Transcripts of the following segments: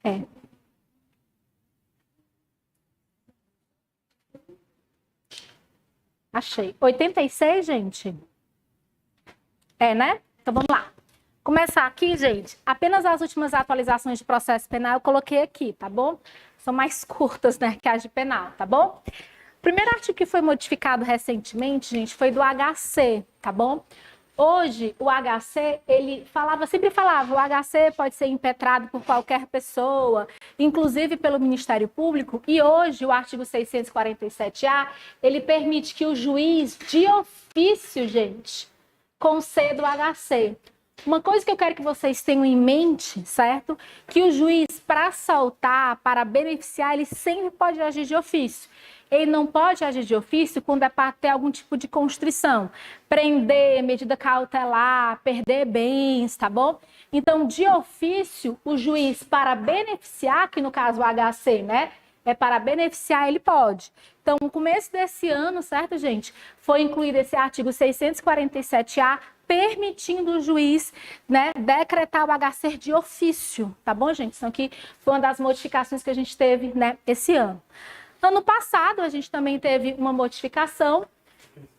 É. Achei. 86, gente? É, né? Então vamos lá. Começar aqui, gente. Apenas as últimas atualizações de processo penal eu coloquei aqui, tá bom? São mais curtas, né, que as de penal, tá bom? O primeiro artigo que foi modificado recentemente, gente, foi do HC, tá bom? Hoje, o HC, ele sempre falava, o HC pode ser impetrado por qualquer pessoa, inclusive pelo Ministério Público, e hoje o artigo 647-A, ele permite que o juiz, de ofício, gente, conceda o HC. Uma coisa que eu quero que vocês tenham em mente, certo? Que o juiz, para soltar, para beneficiar, ele sempre pode agir de ofício. Ele não pode agir de ofício quando é para ter algum tipo de constrição. Prender, medida cautelar, perder bens, tá bom? Então, de ofício, o juiz, para beneficiar, que no caso o HC, né? É para beneficiar, ele pode. Então, no começo desse ano, certo, gente? Foi incluído esse artigo 647-A, permitindo o juiz, né, decretar o HC de ofício, tá bom, gente? Isso aqui foi uma das modificações que a gente teve, né, esse ano. Ano passado, a gente também teve uma modificação,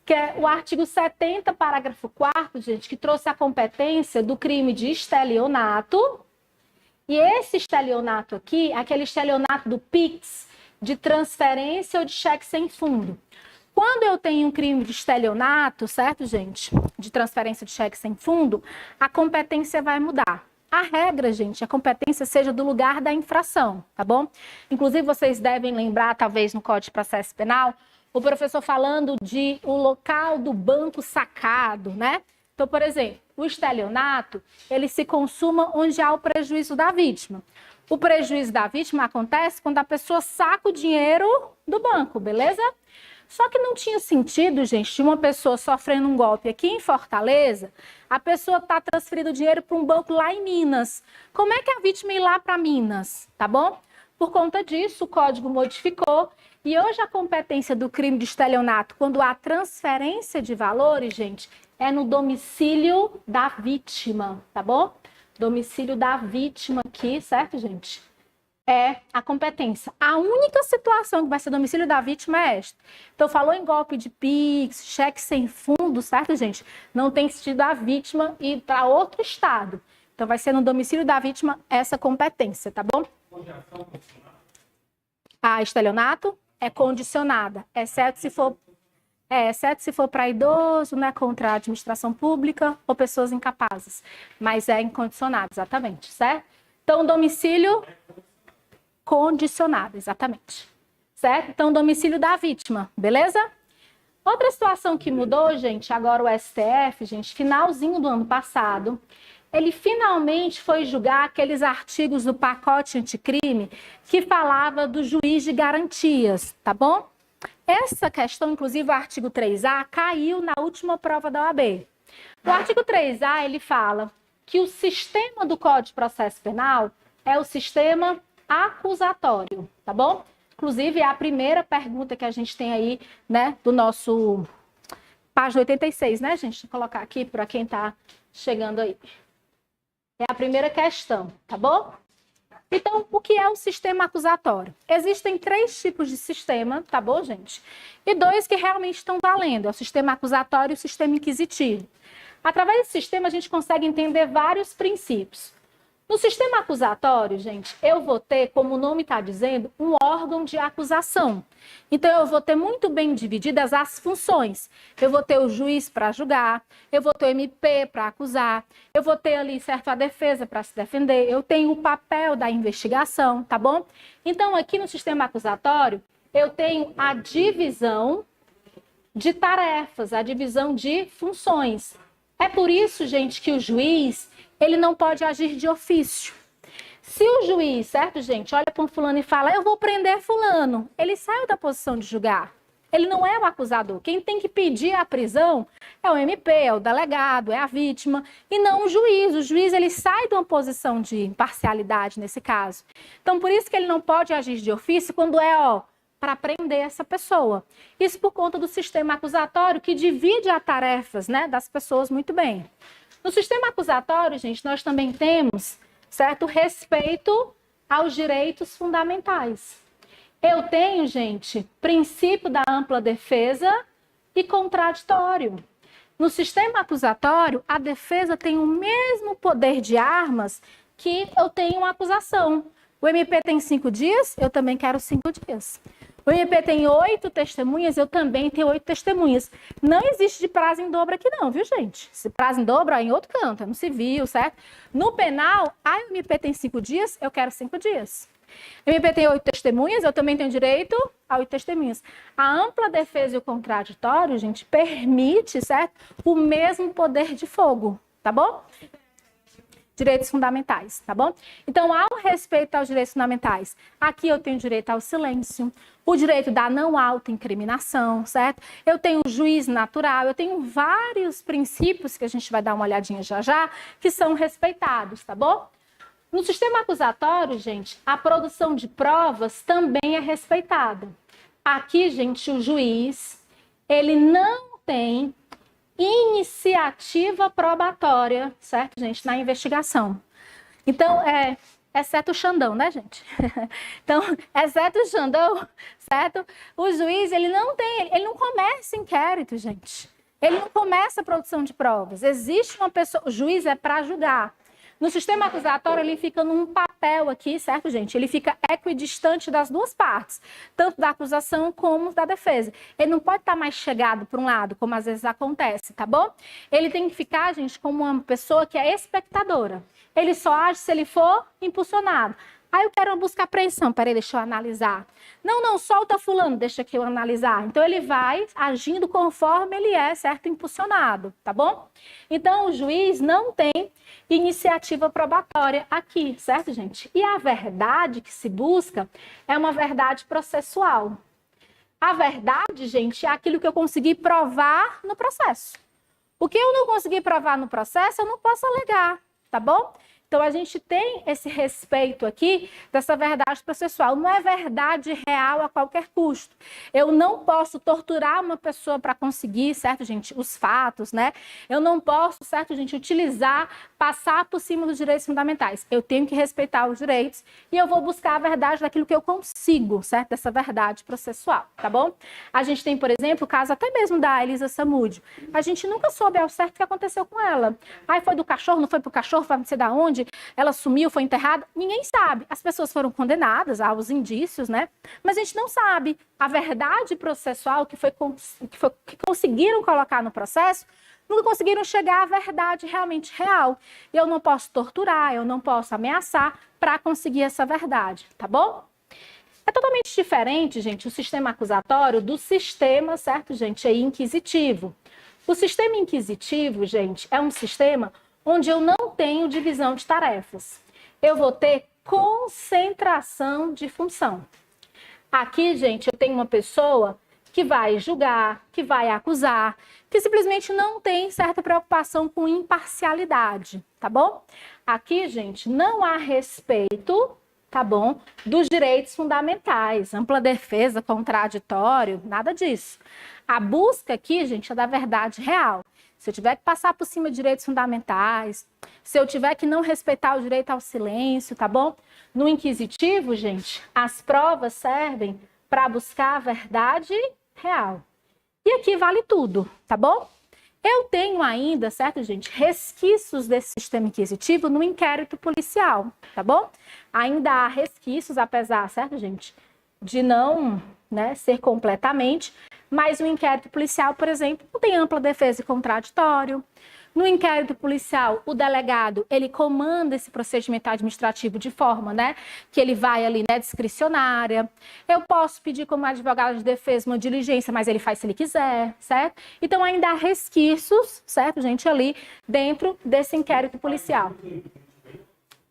que é o artigo 70, parágrafo 4º, gente, que trouxe a competência do crime de estelionato. E esse estelionato aqui, aquele estelionato do PIX, de transferência ou de cheque sem fundo. Quando eu tenho um crime de estelionato, certo, gente? De transferência de cheque sem fundo, a competência vai mudar. A regra, gente, a competência seja do lugar da infração, tá bom? Inclusive, vocês devem lembrar, talvez, no Código de Processo Penal, o professor falando de o local do banco sacado, né? Então, por exemplo, o estelionato, ele se consuma onde há o prejuízo da vítima. O prejuízo da vítima acontece quando a pessoa saca o dinheiro do banco, beleza? Só que não tinha sentido, gente, de uma pessoa sofrendo um golpe aqui em Fortaleza, a pessoa está transferindo o dinheiro para um banco lá em Minas. Como é que a vítima ir lá para Minas, tá bom? Por conta disso, o código modificou e hoje a competência do crime de estelionato, quando há transferência de valores, gente, é no domicílio da vítima, tá bom? Domicílio da vítima aqui, certo, gente? É a competência. A única situação que vai ser domicílio da vítima é esta. Então, falou em golpe de PIX, cheque sem fundo, certo, gente? Não tem sentido a vítima ir para outro estado. Então, vai ser no domicílio da vítima essa competência, tá bom? A estelionato é condicionada, exceto se for para idoso, né, contra a administração pública ou pessoas incapazes. Mas é incondicionado, exatamente, certo? Então, domicílio condicionado, exatamente. Certo? Então, domicílio da vítima, beleza? Outra situação que mudou, gente, agora o STF, gente, finalzinho do ano passado, ele finalmente foi julgar aqueles artigos do pacote anticrime que falava do juiz de garantias, tá bom? Essa questão, inclusive o artigo 3A, caiu na última prova da OAB. O artigo 3A, ele fala que o sistema do Código de Processo Penal é o sistema acusatório, tá bom? Inclusive, é a primeira pergunta que a gente tem aí, né, do nosso página 86, né, gente? Vou colocar aqui para quem tá chegando aí. É a primeira questão, tá bom? Então, o que é o sistema acusatório? Existem 3 tipos de sistema, tá bom, gente? E 2 que realmente estão valendo, é o sistema acusatório e o sistema inquisitivo. Através desse sistema, a gente consegue entender vários princípios. No sistema acusatório, gente, eu vou ter, como o nome está dizendo, um órgão de acusação. Então, eu vou ter muito bem divididas as funções. Eu vou ter o juiz para julgar, eu vou ter o MP para acusar, eu vou ter ali, certo, a defesa para se defender, eu tenho o papel da investigação, tá bom? Então, aqui no sistema acusatório, eu tenho a divisão de tarefas, a divisão de funções. É por isso, gente, que o juiz, ele não pode agir de ofício. Se o juiz, certo, gente, olha para um fulano e fala, eu vou prender fulano, ele saiu da posição de julgar. Ele não é o acusador. Quem tem que pedir a prisão é o MP, é o delegado, é a vítima, e não o juiz. O juiz, ele sai de uma posição de imparcialidade nesse caso. Então, por isso que ele não pode agir de ofício quando é, para prender essa pessoa. Isso por conta do sistema acusatório que divide as tarefas, né, das pessoas muito bem. No sistema acusatório, gente, nós também temos, certo, respeito aos direitos fundamentais. Eu tenho, gente, princípio da ampla defesa e contraditório. No sistema acusatório, a defesa tem o mesmo poder de armas que eu tenho uma acusação. O MP tem 5 dias, eu também quero 5 dias. O MP tem 8 testemunhas, eu também tenho 8 testemunhas. Não existe de prazo em dobro aqui não, viu, gente? Se prazo em dobro é em outro canto, é no civil, certo? No penal, a MP tem 5 dias, eu quero 5 dias. O MP tem 8 testemunhas, eu também tenho direito a 8 testemunhas. A ampla defesa e o contraditório, gente, permite, certo? O mesmo poder de fogo, tá bom? Direitos fundamentais, tá bom? Então, ao respeito aos direitos fundamentais, aqui eu tenho direito ao silêncio, o direito da não autoincriminação, certo? Eu tenho o juiz natural, eu tenho vários princípios que a gente vai dar uma olhadinha já já, que são respeitados, tá bom? No sistema acusatório, gente, a produção de provas também é respeitada. Aqui, gente, o juiz, ele não tem iniciativa probatória, certo, gente, na investigação. Então, exceto o Xandão, né, gente? Então, exceto o Xandão, certo? O juiz, ele não começa inquérito, gente. Ele não começa a produção de provas. Existe uma pessoa, o juiz é para julgar. No sistema acusatório, ele fica num papel aqui, certo, gente? Ele fica equidistante das duas partes, tanto da acusação como da defesa. Ele não pode estar mais chegado para um lado, como às vezes acontece, tá bom? Ele tem que ficar, gente, como uma pessoa que é espectadora. Ele só age se ele for impulsionado. Aí eu quero uma busca e apreensão, peraí, deixa eu analisar. Não, solta fulano, deixa que eu analisar. Então ele vai agindo conforme ele é, certo, impulsionado, tá bom? Então o juiz não tem iniciativa probatória aqui, certo, gente? E a verdade que se busca é uma verdade processual. A verdade, gente, é aquilo que eu consegui provar no processo. O que eu não consegui provar no processo, eu não posso alegar, tá bom? Então, a gente tem esse respeito aqui dessa verdade processual. Não é verdade real a qualquer custo. Eu não posso torturar uma pessoa para conseguir, certo, gente, os fatos, né? Eu não posso, certo, gente, utilizar, passar por cima dos direitos fundamentais. Eu tenho que respeitar os direitos e eu vou buscar a verdade daquilo que eu consigo, certo? Dessa verdade processual, tá bom? A gente tem, por exemplo, o caso até mesmo da Elisa Samúdio. A gente nunca soube ao certo o que aconteceu com ela. Aí foi do cachorro, não foi pro cachorro, foi não sei da onde. Ela sumiu, foi enterrada, ninguém sabe. As pessoas foram condenadas aos indícios, né? Mas a gente não sabe. A verdade processual que conseguiram colocar no processo, nunca conseguiram chegar à verdade realmente real. E eu não posso torturar, eu não posso ameaçar para conseguir essa verdade, tá bom? É totalmente diferente, gente, o sistema acusatório do sistema, certo, gente, inquisitivo. O sistema inquisitivo, gente, é um sistema onde eu não tenho divisão de tarefas. Eu vou ter concentração de função. Aqui, gente, eu tenho uma pessoa que vai julgar, que vai acusar, que simplesmente não tem certa preocupação com imparcialidade, tá bom? Aqui, gente, não há respeito, tá bom, dos direitos fundamentais, ampla defesa, contraditório, nada disso. A busca aqui, gente, é da verdade real. Se eu tiver que passar por cima de direitos fundamentais, se eu tiver que não respeitar o direito ao silêncio, tá bom? No inquisitivo, gente, as provas servem para buscar a verdade real. E aqui vale tudo, tá bom? Eu tenho ainda, certo, gente, resquícios desse sistema inquisitivo no inquérito policial, tá bom? Ainda há resquícios, apesar, certo, gente, de não, né, ser completamente, mas o inquérito policial, por exemplo, não tem ampla defesa e contraditório. No inquérito policial, o delegado, ele comanda esse procedimento administrativo de forma, né, que ele vai ali, né, discricionária. Eu posso pedir como advogado de defesa uma diligência, mas ele faz se ele quiser, certo? Então, ainda há resquícios, certo, gente, ali dentro desse inquérito policial.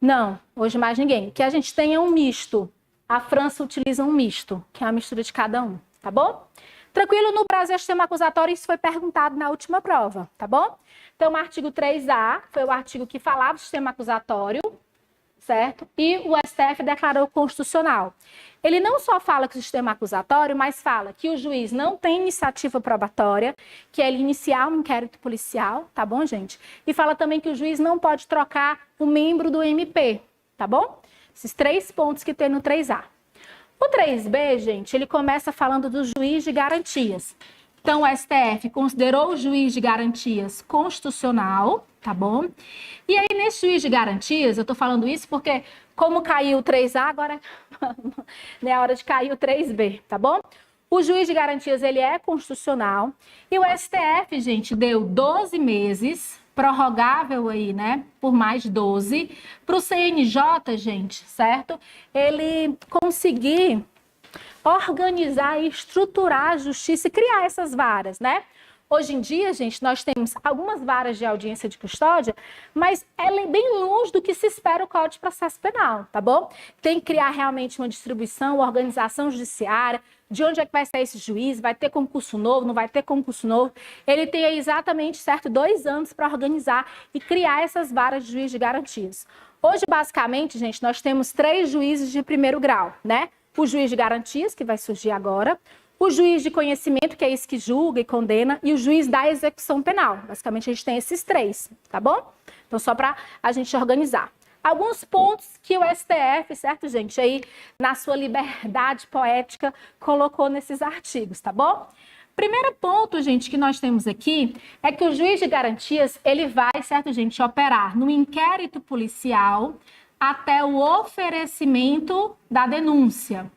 Não, hoje mais ninguém. O que a gente tem é um misto. A França utiliza um misto, que é a mistura de cada um, tá bom? Tranquilo, no Brasil, o sistema acusatório, isso foi perguntado na última prova, tá bom? Então, o artigo 3A foi o artigo que falava do sistema acusatório, certo? E o STF declarou constitucional. Ele não só fala que o sistema acusatório, mas fala que o juiz não tem iniciativa probatória, que é ele iniciar um inquérito policial, tá bom, gente? E fala também que o juiz não pode trocar o membro do MP, tá bom? Esses 3 pontos que tem no 3A. O 3B, gente, ele começa falando do juiz de garantias. Então, o STF considerou o juiz de garantias constitucional, tá bom? E aí, nesse juiz de garantias, eu tô falando isso porque, como caiu o 3A, agora é a hora de cair o 3B, tá bom? O juiz de garantias, ele é constitucional. E o STF, gente, deu 12 meses, prorrogável aí, né, por mais 12, para o CNJ, gente, certo? Ele conseguir organizar e estruturar a justiça e criar essas varas, né? Hoje em dia, gente, nós temos algumas varas de audiência de custódia, mas ela é bem longe do que se espera o Código de Processo Penal, tá bom? Tem que criar realmente uma distribuição, organização judiciária, de onde é que vai sair esse juiz, vai ter concurso novo, não vai ter concurso novo. Ele tem aí exatamente, certo, 2 anos para organizar e criar essas varas de juiz de garantias. Hoje, basicamente, gente, nós temos 3 juízes de primeiro grau, né? O juiz de garantias, que vai surgir agora, o juiz de conhecimento, que é esse que julga e condena, e o juiz da execução penal. Basicamente, a gente tem esses 3, tá bom? Então, só para a gente organizar. Alguns pontos que o STF, certo, gente, aí na sua liberdade poética, colocou nesses artigos, tá bom? Primeiro ponto, gente, que nós temos aqui é que o juiz de garantias, ele vai, certo, gente, operar no inquérito policial até o oferecimento da denúncia,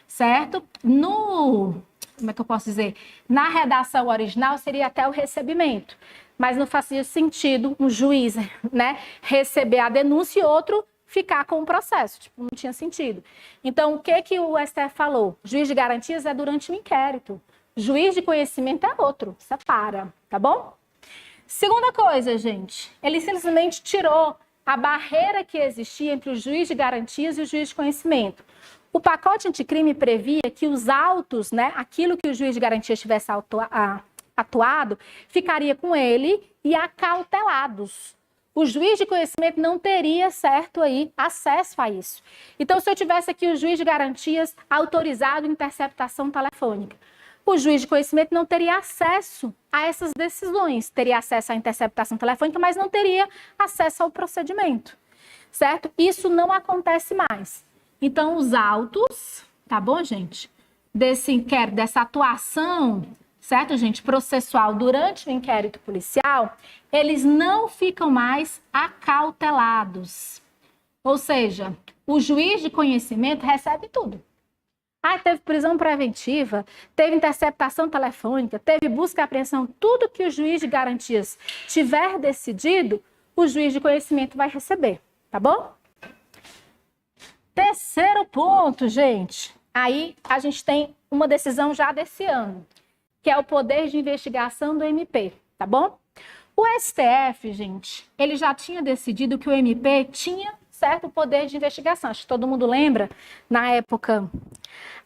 certo? Como é que eu posso dizer? Na redação original seria até o recebimento, mas não fazia sentido um juiz, né, receber a denúncia e outro ficar com o processo, tipo, não tinha sentido. Então, o que o STF falou? Juiz de garantias é durante o inquérito, juiz de conhecimento é outro, separa, tá bom? Segunda coisa, gente, ele simplesmente tirou a barreira que existia entre o juiz de garantias e o juiz de conhecimento. O pacote anticrime previa que os autos, né, aquilo que o juiz de garantias tivesse atuado, ficaria com ele e acautelados. O juiz de conhecimento não teria, certo, aí, acesso a isso. Então, se eu tivesse aqui o juiz de garantias autorizado interceptação telefônica, o juiz de conhecimento não teria acesso a essas decisões, teria acesso à interceptação telefônica, mas não teria acesso ao procedimento, certo? Isso não acontece mais. Então, os autos, tá bom, gente? Desse inquérito, dessa atuação, certo, gente, processual durante o inquérito policial, eles não ficam mais acautelados. Ou seja, o juiz de conhecimento recebe tudo. Ah, teve prisão preventiva, teve interceptação telefônica, teve busca e apreensão, tudo que o juiz de garantias tiver decidido, o juiz de conhecimento vai receber, tá bom? Terceiro ponto, gente, aí a gente tem uma decisão já desse ano, que é o poder de investigação do MP, tá bom? O STF, gente, ele já tinha decidido que o MP tinha certo poder de investigação. Acho que todo mundo lembra, na época,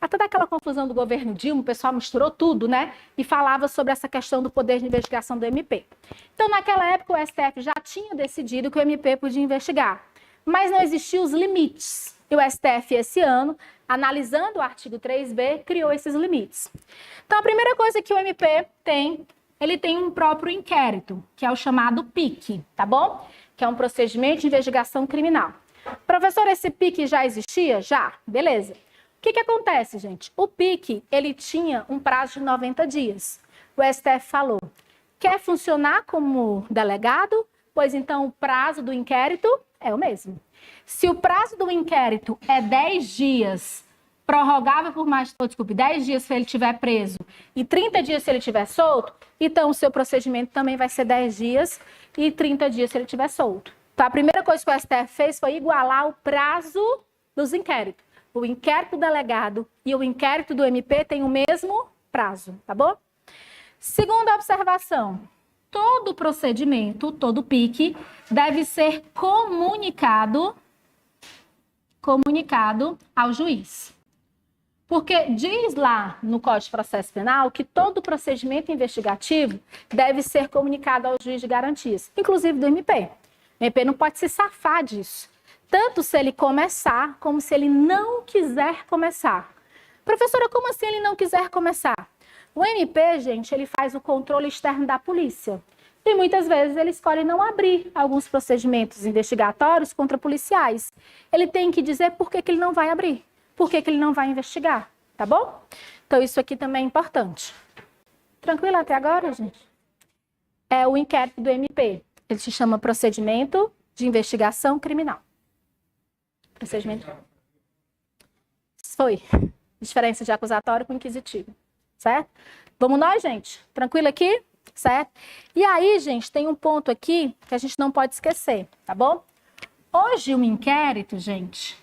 até daquela confusão do governo Dilma, o pessoal misturou tudo, né? E falava sobre essa questão do poder de investigação do MP. Então, naquela época, o STF já tinha decidido que o MP podia investigar, mas não existiam os limites. E o STF, esse ano, analisando o artigo 3B, criou esses limites. Então, a primeira coisa que o MP tem, ele tem um próprio inquérito, que é o chamado PIC, tá bom? Que é um procedimento de investigação criminal. Professor, esse PIC já existia? Já, beleza. O que acontece, gente? O PIC, ele tinha um prazo de 90 dias. O STF falou, quer funcionar como delegado? Pois então o prazo do inquérito é o mesmo. Se o prazo do inquérito é 10 dias, prorrogável por mais, 10 dias se ele estiver preso e 30 dias se ele estiver solto, então o seu procedimento também vai ser 10 dias e 30 dias se ele estiver solto. Então, a primeira coisa que o STF fez foi igualar o prazo dos inquéritos. O inquérito delegado e o inquérito do MP têm o mesmo prazo, tá bom? Segunda observação, todo procedimento, todo PIC, deve ser comunicado ao juiz. Porque diz lá no Código de Processo Penal que todo procedimento investigativo deve ser comunicado ao juiz de garantias, inclusive do MP. O MP não pode se safar disso, tanto se ele começar, como se ele não quiser começar. Professora, como assim ele não quiser começar? O MP, gente, ele faz o controle externo da polícia. E muitas vezes ele escolhe não abrir alguns procedimentos investigatórios contra policiais. Ele tem que dizer por que ele não vai abrir, por que ele não vai investigar, tá bom? Então isso aqui também é importante. Tranquilo até agora, gente? É o inquérito do MP. Ele se chama procedimento de investigação criminal. Procedimento. Foi. Diferença de acusatório com inquisitivo, certo? Vamos nós, gente? Tranquilo aqui? Certo? E aí, gente, tem um ponto aqui que a gente não pode esquecer, tá bom? Hoje o inquérito, gente,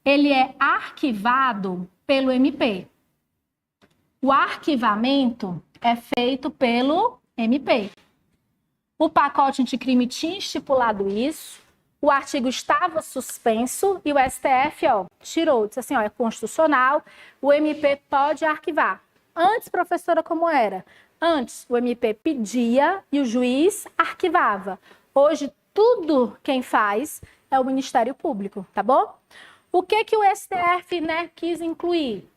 ele é arquivado pelo MP. O arquivamento é feito pelo MP. O pacote anticrime tinha estipulado isso, o artigo estava suspenso e o STF, tirou, disse assim, é constitucional, o MP pode arquivar. Antes, professora, como era? Antes, o MP pedia e o juiz arquivava. Hoje, tudo quem faz é o Ministério Público, tá bom? O que o STF, quis incluir?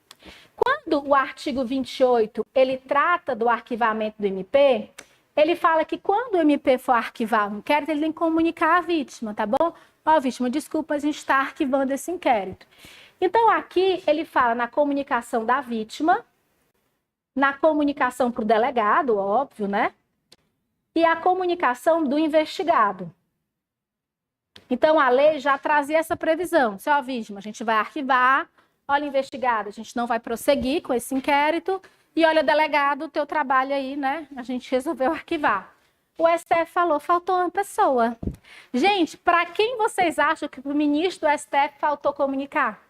Quando o artigo 28, ele trata do arquivamento do MP, ele fala que quando o MP for arquivar um inquérito, ele tem que comunicar à vítima, tá bom? Vítima, desculpa, a gente está arquivando esse inquérito. Então, aqui, ele fala na comunicação da vítima, na comunicação para o delegado, óbvio, e a comunicação do investigado. Então, a lei já trazia essa previsão. Se, vítima, a gente vai arquivar, olha, investigado, a gente não vai prosseguir com esse inquérito, e olha, delegado, o teu trabalho aí, a gente resolveu arquivar. O STF falou, faltou uma pessoa. Gente, para quem vocês acham que o ministro do STF faltou comunicar?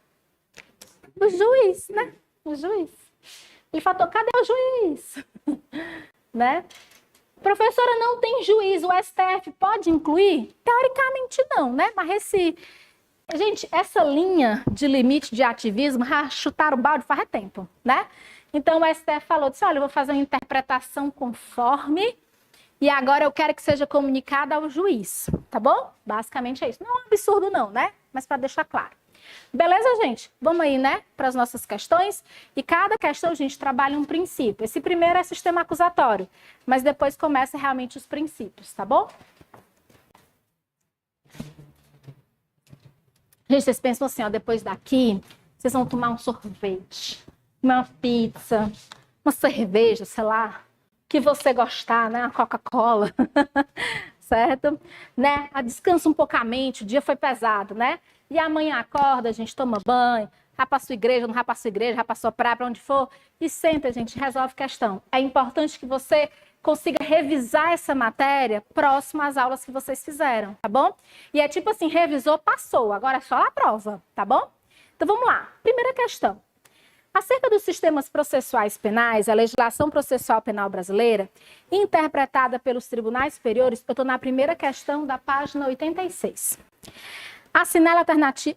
O juiz, O juiz. Ele falou, cadê o juiz? Professora, não tem juiz, o STF pode incluir? Teoricamente não, Mas gente, essa linha de limite de ativismo, chutaram o balde faz tempo, Então o STF falou, disse, olha, eu vou fazer uma interpretação conforme e agora eu quero que seja comunicada ao juiz, tá bom? Basicamente é isso. Não é um absurdo não, Mas para deixar claro. Beleza, gente? Vamos aí, para as nossas questões. E cada questão, a gente trabalha um princípio. Esse primeiro é sistema acusatório, mas depois começa realmente os princípios, tá bom? Gente, vocês pensam assim, depois daqui, vocês vão tomar um sorvete, uma pizza, uma cerveja, sei lá, que você gostar, uma Coca-Cola, certo? Descansa um pouco a mente, o dia foi pesado, E amanhã acorda, a gente toma banho, vai para a sua igreja, não vai para a sua igreja, vai para a sua praia, para onde for, e senta, a gente resolve questão. É importante que você consiga revisar essa matéria próximo às aulas que vocês fizeram, tá bom? E é tipo assim, revisou, passou, agora é só a prova, tá bom? Então vamos lá, primeira questão. Acerca dos sistemas processuais penais, a legislação processual penal brasileira, interpretada pelos tribunais superiores, eu estou na primeira questão da página 86. Assinale a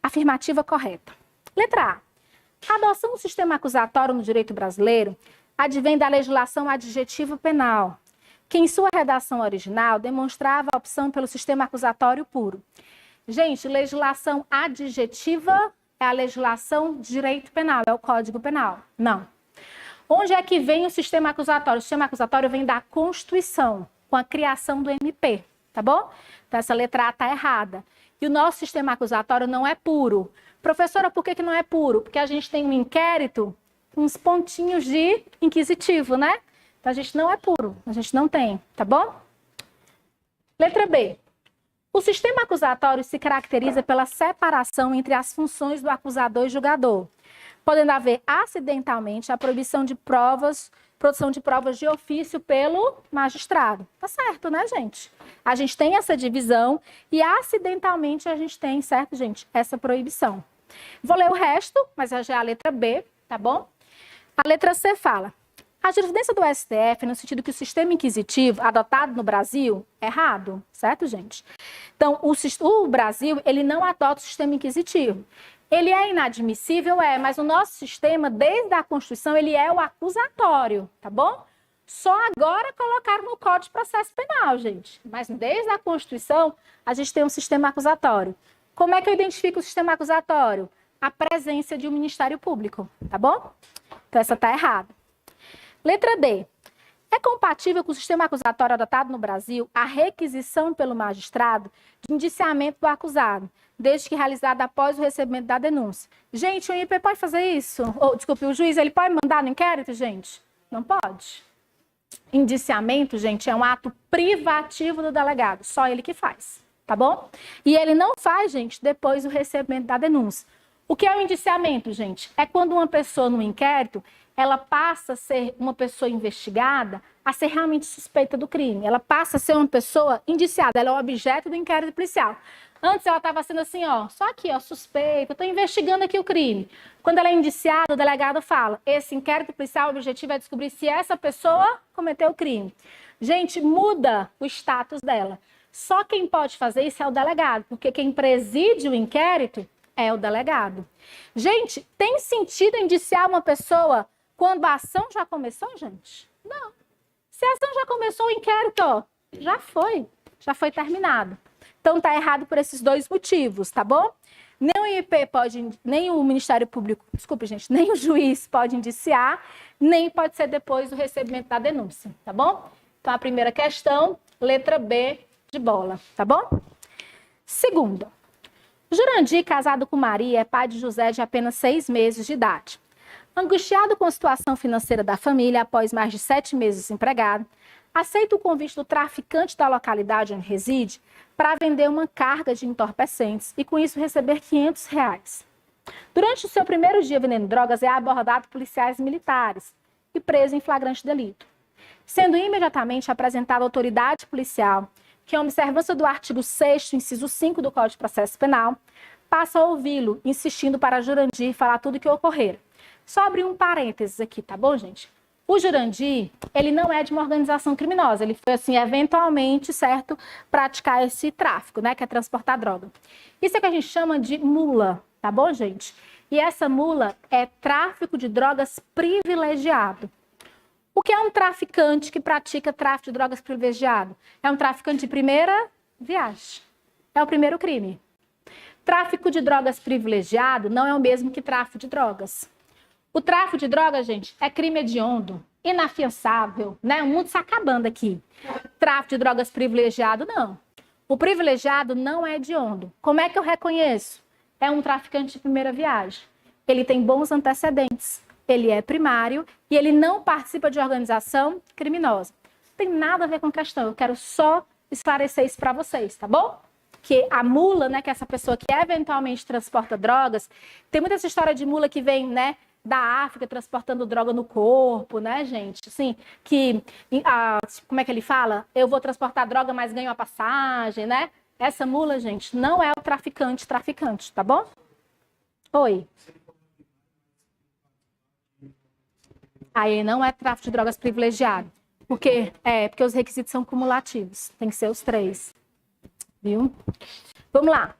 afirmativa correta. Letra A. A adoção do sistema acusatório no direito brasileiro advém da legislação adjetiva penal, que em sua redação original demonstrava a opção pelo sistema acusatório puro. Gente, legislação adjetiva é a legislação de direito penal, é o Código Penal. Não. Onde é que vem o sistema acusatório? O sistema acusatório vem da Constituição, com a criação do MP, tá bom? Então, essa letra A está errada. E o nosso sistema acusatório não é puro. Professora, por que não é puro? Porque a gente tem um inquérito, uns pontinhos de inquisitivo, Então, a gente não é puro, a gente não tem, tá bom? Letra B. O sistema acusatório se caracteriza pela separação entre as funções do acusador e julgador, podendo haver acidentalmente a proibição de provas, produção de provas de ofício pelo magistrado. Tá certo, gente? A gente tem essa divisão e acidentalmente a gente tem, certo, gente, essa proibição. Vou ler o resto, mas já é a letra B, tá bom? A letra C fala: a jurisprudência do STF, no sentido que o sistema inquisitivo adotado no Brasil é errado, certo, gente? Então, o Brasil, ele não adota o sistema inquisitivo. Ele é inadmissível, mas o nosso sistema, desde a Constituição, ele é o acusatório, tá bom? Só agora colocaram no Código de Processo Penal, gente. Mas desde a Constituição, a gente tem um sistema acusatório. Como é que eu identifico o sistema acusatório? A presença de um Ministério Público, tá bom? Então, essa tá errada. Letra D. É compatível com o sistema acusatório adotado no Brasil a requisição pelo magistrado de indiciamento do acusado, desde que realizada após o recebimento da denúncia. Gente, o MP pode fazer isso? Ou, desculpe, o juiz, ele pode mandar no inquérito, gente? Não pode. Indiciamento, gente, é um ato privativo do delegado, só ele que faz, tá bom? E ele não faz, gente, depois do recebimento da denúncia. O que é o indiciamento, gente? É quando uma pessoa no inquérito, ela passa a ser uma pessoa investigada, a ser realmente suspeita do crime. Ela passa a ser uma pessoa indiciada, ela é o objeto do inquérito policial. Antes ela estava sendo assim, ó, só aqui, ó, suspeita, eu estou investigando aqui o crime. Quando ela é indiciada, o delegado fala, esse inquérito policial, o objetivo é descobrir se essa pessoa cometeu o crime. Gente, muda o status dela. Só quem pode fazer isso é o delegado, porque quem preside o inquérito é o delegado. Gente, tem sentido indiciar uma pessoa quando a ação já começou, gente? Não. Se a ação já começou, o inquérito, ó, já foi terminado. Então, tá errado por esses dois motivos, tá bom? Nem o MP pode, nem o Ministério Público, desculpe, gente, nem o juiz pode indiciar, nem pode ser depois do recebimento da denúncia, tá bom? Então, a primeira questão, letra B de bola, tá bom? Segunda. Jurandir, casado com Maria, é pai de José de apenas 6 meses de idade. Angustiado com a situação financeira da família após mais de 7 meses desempregado, aceita o convite do traficante da localidade onde reside para vender uma carga de entorpecentes e com isso receber R$500. Durante o seu primeiro dia vendendo drogas, é abordado por policiais militares e preso em flagrante delito. Sendo imediatamente apresentado à autoridade policial, que, em observância do artigo 6º, inciso 5 do Código de Processo Penal, passa a ouvi-lo, insistindo para Jurandir falar tudo o que ocorrer. Só abrir um parênteses aqui, tá bom, gente? O Jurandir, ele não é de uma organização criminosa, ele foi, assim, eventualmente, certo, praticar esse tráfico, né, que é transportar droga. Isso é que a gente chama de mula, tá bom, gente? E essa mula é tráfico de drogas privilegiado. O que é um traficante que pratica tráfico de drogas privilegiado? É um traficante de primeira viagem. É o primeiro crime. Tráfico de drogas privilegiado não é o mesmo que tráfico de drogas. O tráfico de drogas, gente, é crime hediondo, inafiançável, né? O mundo está acabando aqui. Tráfico de drogas privilegiado, não. O privilegiado não é hediondo. Como é que eu reconheço? É um traficante de primeira viagem. Ele tem bons antecedentes. Ele é primário e ele não participa de organização criminosa. Não tem nada a ver com a questão. Eu quero só esclarecer isso para vocês, tá bom? Que a mula, né, que é essa pessoa que eventualmente transporta drogas, tem muita essa história de mula que vem, né, da África transportando droga no corpo, né, gente? Assim, que, como é que ele fala? Eu vou transportar droga, mas ganho a passagem, né? Essa mula, gente, não é o traficante, tá bom? Oi. Aí não é tráfico de drogas privilegiado. Porque os requisitos são cumulativos. Tem que ser os 3. Viu? Vamos lá.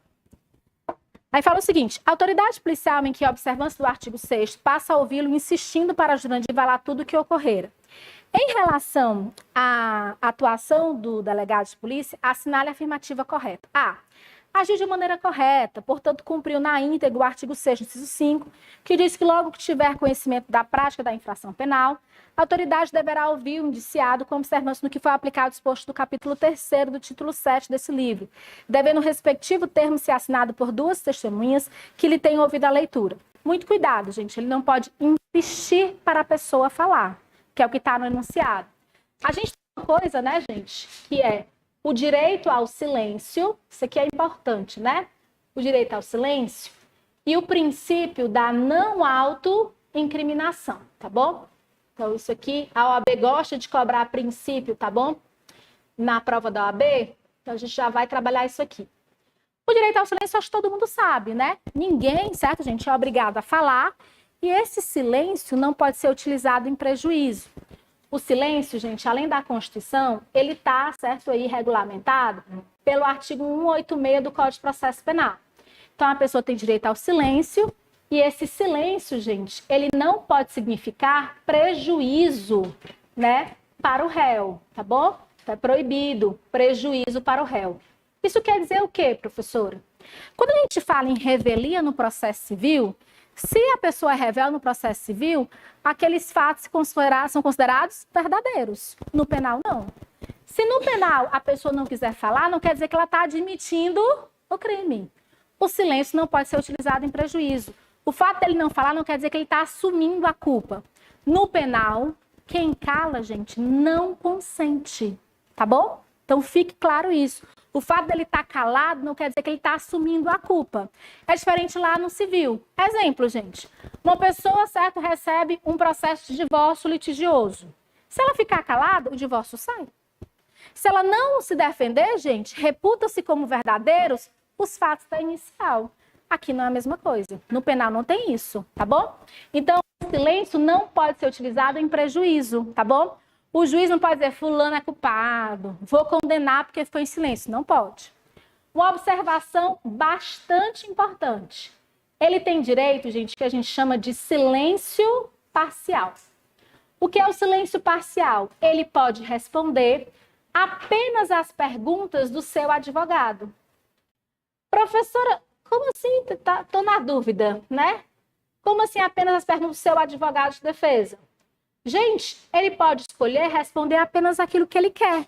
Aí fala o seguinte, a autoridade policial em que a observância do artigo 6º passa a ouvi-lo insistindo para Jurandir falar tudo o que ocorrera. Em relação à atuação do delegado de polícia, assinale a afirmativa correta. A. Agiu de maneira correta, portanto, cumpriu na íntegra o artigo 6º, inciso 5, que diz que logo que tiver conhecimento da prática da infração penal, a autoridade deverá ouvir o indiciado com observância no que foi aplicado o disposto do capítulo 3º do título 7 desse livro, devendo o respectivo termo ser assinado por 2 testemunhas que lhe tenham ouvido a leitura. Muito cuidado, gente, ele não pode insistir para a pessoa falar, que é o que está no enunciado. A gente tem uma coisa, né, gente, que é o direito ao silêncio, isso aqui é importante, né? O direito ao silêncio e o princípio da não autoincriminação, tá bom? Então, isso aqui, a OAB gosta de cobrar princípio, tá bom? Na prova da OAB, então a gente já vai trabalhar isso aqui. O direito ao silêncio, acho que todo mundo sabe, né? Ninguém, certo, gente, é obrigado a falar e esse silêncio não pode ser utilizado em prejuízo. O silêncio, gente, além da Constituição, ele está, certo, aí, regulamentado pelo artigo 186 do Código de Processo Penal. Então, a pessoa tem direito ao silêncio e esse silêncio, gente, ele não pode significar prejuízo, né, para o réu, tá bom? É proibido prejuízo para o réu. Isso quer dizer o quê, professora? Quando a gente fala em revelia no processo civil, Se a pessoa é rével no processo civil, aqueles fatos são considerados verdadeiros. No penal, não. Se no penal a pessoa não quiser falar, não quer dizer que ela está admitindo o crime. O silêncio não pode ser utilizado em prejuízo. O fato dele não falar não quer dizer que ele está assumindo a culpa. No penal, quem cala, gente, não consente, tá bom? Então fique claro isso. O fato dele estar calado não quer dizer que ele está assumindo a culpa. É diferente lá no civil. Exemplo, gente. Uma pessoa, certo, recebe um processo de divórcio litigioso. Se ela ficar calada, o divórcio sai. Se ela não se defender, gente, reputa-se como verdadeiros os fatos da inicial. Aqui não é a mesma coisa. No penal não tem isso, tá bom? Então, o silêncio não pode ser utilizado em prejuízo, tá bom? O juiz não pode dizer, fulano é culpado, vou condenar porque foi em silêncio. Não pode. Uma observação bastante importante. Ele tem direito, gente, que a gente chama de silêncio parcial. O que é o silêncio parcial? Ele pode responder apenas as perguntas do seu advogado. Professora, como assim? Tô na dúvida, né? Como assim apenas as perguntas do seu advogado de defesa? Gente, ele pode escolher responder apenas aquilo que ele quer.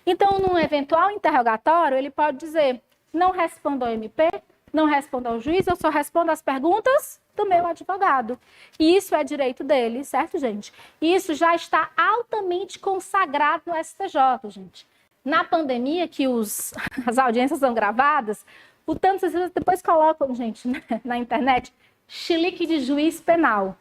Então, num eventual interrogatório, ele pode dizer, não respondo ao MP, não respondo ao juiz, eu só respondo as perguntas do meu advogado. E isso é direito dele, certo, gente? E isso já está altamente consagrado no STJ, gente. Na pandemia, que as audiências são gravadas, o tanto vocês depois colocam, gente, na internet, chilique de juiz penal.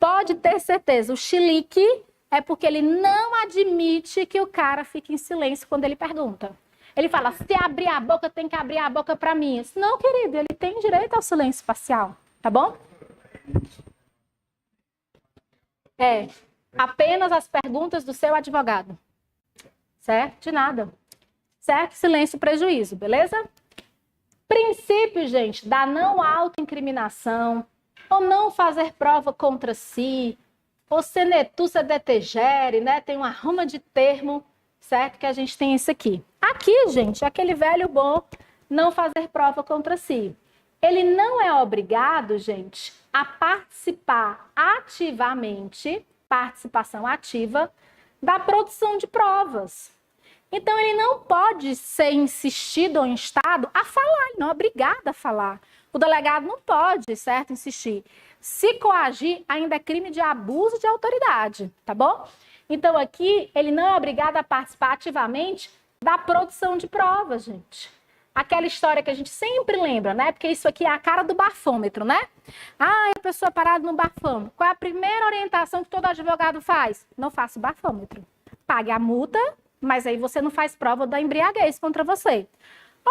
Pode ter certeza, o chilique é porque ele não admite que o cara fique em silêncio quando ele pergunta. Ele fala, se abrir a boca, tem que abrir a boca para mim. Não, querido, ele tem direito ao silêncio parcial, tá bom? É, apenas as perguntas do seu advogado. Certo? De nada. Certo? Silêncio prejuízo, beleza? Princípio, gente, da não autoincriminação, ou não fazer prova contra si, ou senetussa detegere, né? Tem uma ruma de termo, certo? Que a gente tem isso aqui. Aqui, gente, aquele velho bom não fazer prova contra si. Ele não é obrigado, gente, a participar ativamente, participação ativa, da produção de provas. Então, ele não pode ser insistido ou instado a falar, ele não é obrigado a falar. O delegado não pode, certo, insistir. Se coagir, ainda é crime de abuso de autoridade, tá bom? Então, aqui, ele não é obrigado a participar ativamente da produção de provas, gente. Aquela história que a gente sempre lembra, né? Porque isso aqui é a cara do bafômetro, né? Ah, a pessoa parada no bafômetro. Qual é a primeira orientação que todo advogado faz? Não faça bafômetro. Pague a multa, mas aí você não faz prova da embriaguez contra você.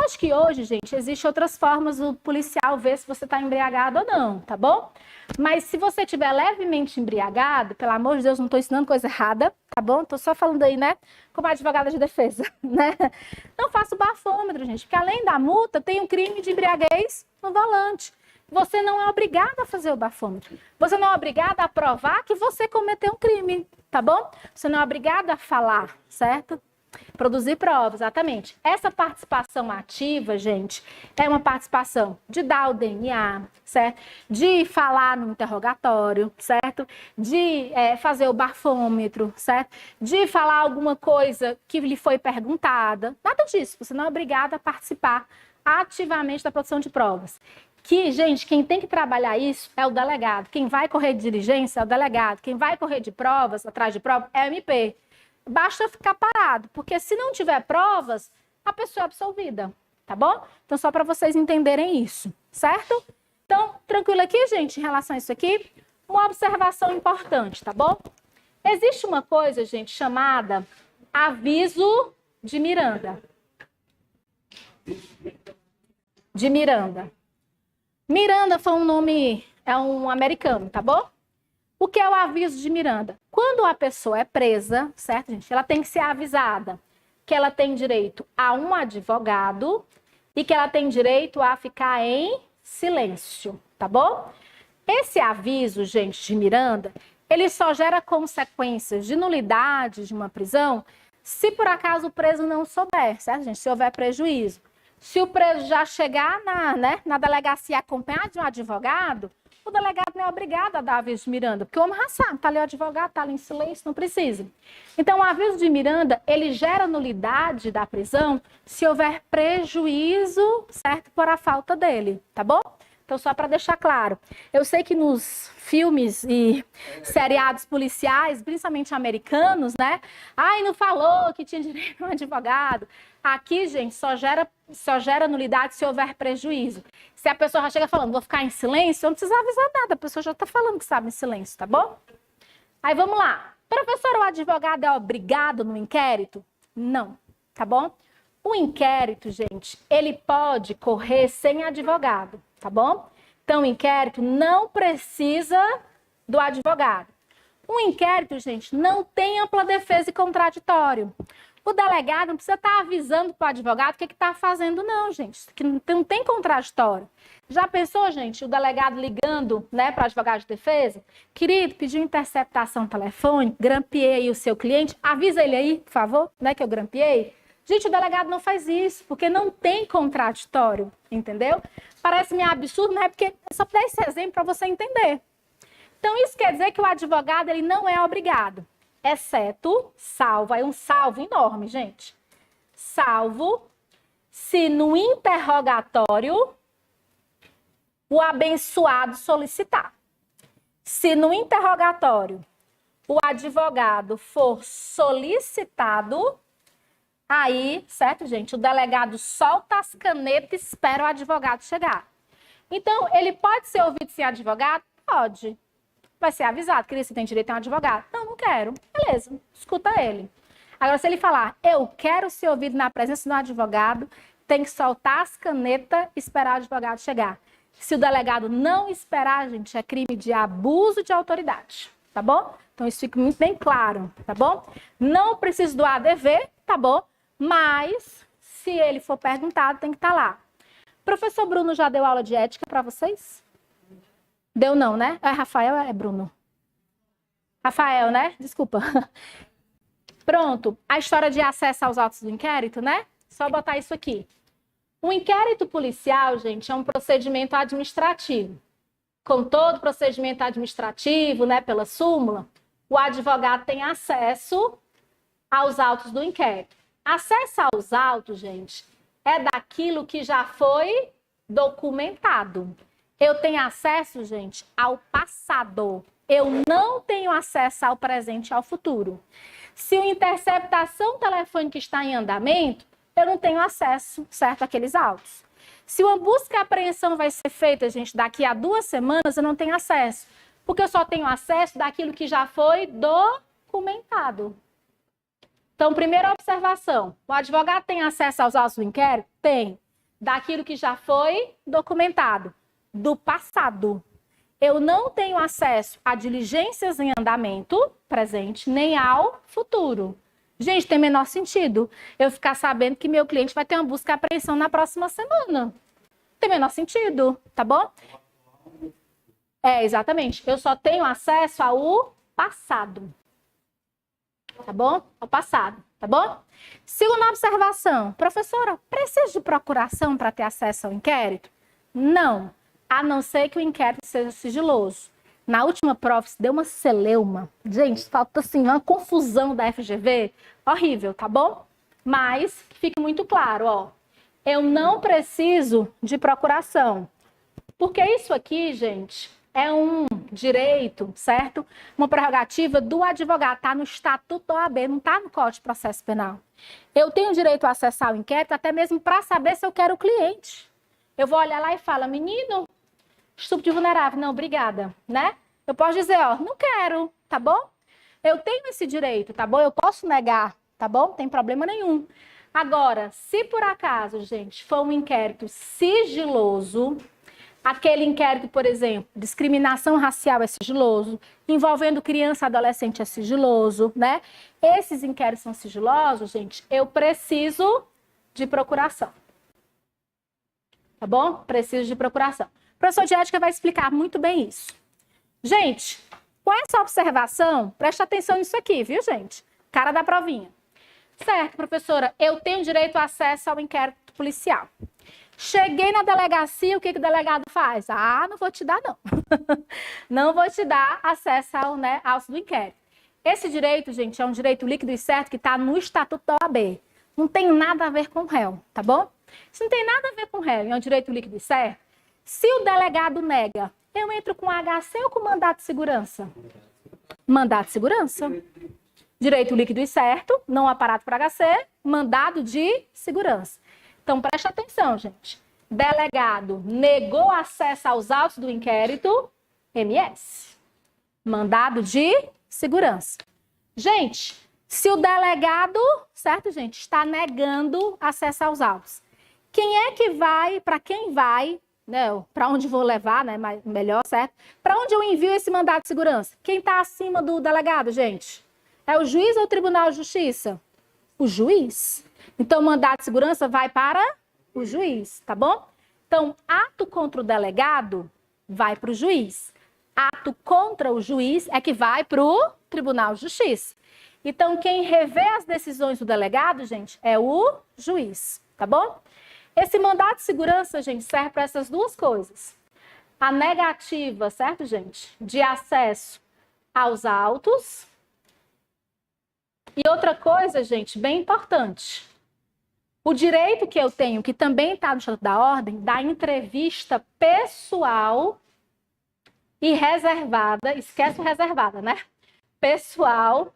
Acho que hoje, gente, existem outras formas do policial ver se você está embriagado ou não, tá bom? Mas se você estiver levemente embriagado, pelo amor de Deus, não estou ensinando coisa errada, tá bom? Estou só falando aí, né, como advogada de defesa, né? Não faça o bafômetro, gente, porque além da multa, tem um crime de embriaguez no volante. Você não é obrigado a fazer o bafômetro. Você não é obrigado a provar que você cometeu um crime, tá bom? Você não é obrigado a falar, certo? Produzir provas, exatamente. Essa participação ativa, gente, é uma participação de dar o DNA, certo? De falar no interrogatório, certo? De fazer o bafômetro, certo? De falar alguma coisa que lhe foi perguntada. Nada disso. Você não é obrigado a participar ativamente da produção de provas. Que, gente, quem tem que trabalhar isso é o delegado. Quem vai correr de diligência é o delegado. Quem vai correr de provas, atrás de provas, é o MP. Basta ficar parado, porque se não tiver provas, a pessoa é absolvida, tá bom? Então, só para vocês entenderem isso, certo? Então, tranquilo aqui, gente, em relação a isso aqui, uma observação importante, tá bom? Existe uma coisa, gente, chamada aviso de Miranda. De Miranda. Miranda foi um nome, é um americano, tá bom? O que é o aviso de Miranda? Quando a pessoa é presa, certo, gente? Ela tem que ser avisada que ela tem direito a um advogado e que ela tem direito a ficar em silêncio, tá bom? Esse aviso, gente, de Miranda, ele só gera consequências de nulidade de uma prisão se por acaso o preso não souber, certo, gente? Se houver prejuízo. Se o preso já chegar na delegacia acompanhado de um advogado, o delegado não é obrigado a dar aviso de Miranda, porque o homem já sabe, tá ali o advogado, tá ali em silêncio, não precisa. Então, o aviso de Miranda, ele gera nulidade da prisão se houver prejuízo, certo, por a falta dele, tá bom? Então, só para deixar claro, eu sei que nos filmes e seriados policiais, principalmente americanos, né? Ai, não falou que tinha direito a um advogado. Aqui, gente, só gera nulidade se houver prejuízo. Se a pessoa já chega falando, vou ficar em silêncio, eu não precisa avisar nada, a pessoa já está falando que sabe em silêncio, tá bom? Aí, vamos lá. Professor, o advogado é obrigado no inquérito? Não, tá bom? O inquérito, gente, ele pode correr sem advogado, tá bom? Então, o inquérito não precisa do advogado. O inquérito, gente, não tem ampla defesa e contraditório. O delegado não precisa estar avisando para o advogado o que está fazendo, não, gente. Que não tem contraditório. Já pensou, gente, o delegado ligando, né, para o advogado de defesa? Querido, pediu interceptação telefônica, grampeei aí o seu cliente, avisa ele aí, por favor, né, que eu grampeei. Gente, o delegado não faz isso, porque não tem contraditório, entendeu? Parece-me absurdo, mas é porque eu só dei esse exemplo para você entender. Então, isso quer dizer que o advogado ele não é obrigado, exceto, salvo, é um salvo enorme, gente. Salvo se no interrogatório o abençoado solicitar. Se no interrogatório o advogado for solicitado, aí, certo, gente? O delegado solta as canetas e espera o advogado chegar. Então, ele pode ser ouvido sem advogado? Pode. Vai ser avisado que você tem direito a um advogado. Não, não quero. Beleza, escuta ele. Agora, se ele falar, eu quero ser ouvido na presença do advogado, tem que soltar as canetas e esperar o advogado chegar. Se o delegado não esperar, gente, é crime de abuso de autoridade, tá bom? Então, isso fica muito bem claro, tá bom? Não precisa do ADV, tá bom? Mas, se ele for perguntado, tem que estar lá. Professor Bruno já deu aula de ética para vocês? Deu não, né? É Rafael ou é Bruno? Rafael, né? Desculpa. Pronto. A história de acesso aos autos do inquérito, né? Só botar isso aqui. O inquérito policial, gente, é um procedimento administrativo. Com todo procedimento administrativo, né, pela súmula, o advogado tem acesso aos autos do inquérito. Acesso aos autos, gente, é daquilo que já foi documentado. Eu tenho acesso, gente, ao passado. Eu não tenho acesso ao presente e ao futuro. Se a interceptação telefônica está em andamento, eu não tenho acesso, certo, àqueles autos. Se uma busca e apreensão vai ser feita, gente, daqui a 2 semanas, eu não tenho acesso. Porque eu só tenho acesso daquilo que já foi documentado. Então, primeira observação, o advogado tem acesso aos autos do inquérito? Tem. Daquilo que já foi documentado, do passado. Eu não tenho acesso a diligências em andamento presente, nem ao futuro. Gente, tem menor sentido eu ficar sabendo que meu cliente vai ter uma busca e apreensão na próxima semana. Tem menor sentido, tá bom? É, exatamente. Eu só tenho acesso ao passado. Tá bom? Ao passado, tá bom? Segunda observação. Professora, precisa de procuração para ter acesso ao inquérito? Não, a não ser que o inquérito seja sigiloso. Na última prova, se deu uma celeuma. Gente, falta assim, uma confusão da FGV. Horrível, tá bom? Mas fique muito claro, ó. Eu não preciso de procuração. Porque isso aqui, gente, é um direito, certo? Uma prerrogativa do advogado. Tá no Estatuto da OAB, não tá no Código de Processo Penal. Eu tenho direito a acessar o inquérito até mesmo para saber se eu quero o cliente. Eu vou olhar lá e falo, menino, estupro de vulnerável. Não, obrigada, né? Eu posso dizer, ó, não quero, tá bom? Eu tenho esse direito, tá bom? Eu posso negar, tá bom? Não tem problema nenhum. Agora, se por acaso, gente, for um inquérito sigiloso, aquele inquérito, por exemplo, discriminação racial é sigiloso, envolvendo criança e adolescente é sigiloso, né? Esses inquéritos são sigilosos, gente, eu preciso de procuração. Tá bom? Preciso de procuração. O professor de ética vai explicar muito bem isso. Gente, com essa observação, preste atenção nisso aqui, viu, gente? Cara da provinha. Certo, professora, eu tenho direito ao acesso ao inquérito policial. Cheguei na delegacia, o que o delegado faz? Ah, não vou te dar, não. Não vou te dar acesso ao, né, auto do inquérito. Esse direito, gente, é um direito líquido e certo que está no Estatuto da OAB. Não tem nada a ver com o réu, tá bom? Isso não tem nada a ver com o réu, é um direito líquido e certo. Se o delegado nega, eu entro com HC ou com mandato de segurança? Mandato de segurança. Direito líquido e certo, não aparato para HC, mandado de segurança. Então, preste atenção, gente. Delegado negou acesso aos autos do inquérito, MS. Mandado de segurança. Gente, se o delegado, certo, gente, está negando acesso aos autos, quem é que vai, para quem vai, né, para onde vou levar, né, melhor, certo? Para onde eu envio esse mandado de segurança? Quem está acima do delegado, gente? É o juiz ou o Tribunal de Justiça? O juiz. Então, o mandado de segurança vai para o juiz, tá bom? Então, ato contra o delegado vai para o juiz. Ato contra o juiz é que vai para o Tribunal de Justiça. Então, quem revê as decisões do delegado, gente, é o juiz, tá bom? Esse mandado de segurança, gente, serve para essas duas coisas. A negativa, certo, gente? De acesso aos autos. E outra coisa, gente, bem importante. O direito que eu tenho, que também está no Estatuto da Ordem, da entrevista pessoal e reservada, esquece o reservada, né? Pessoal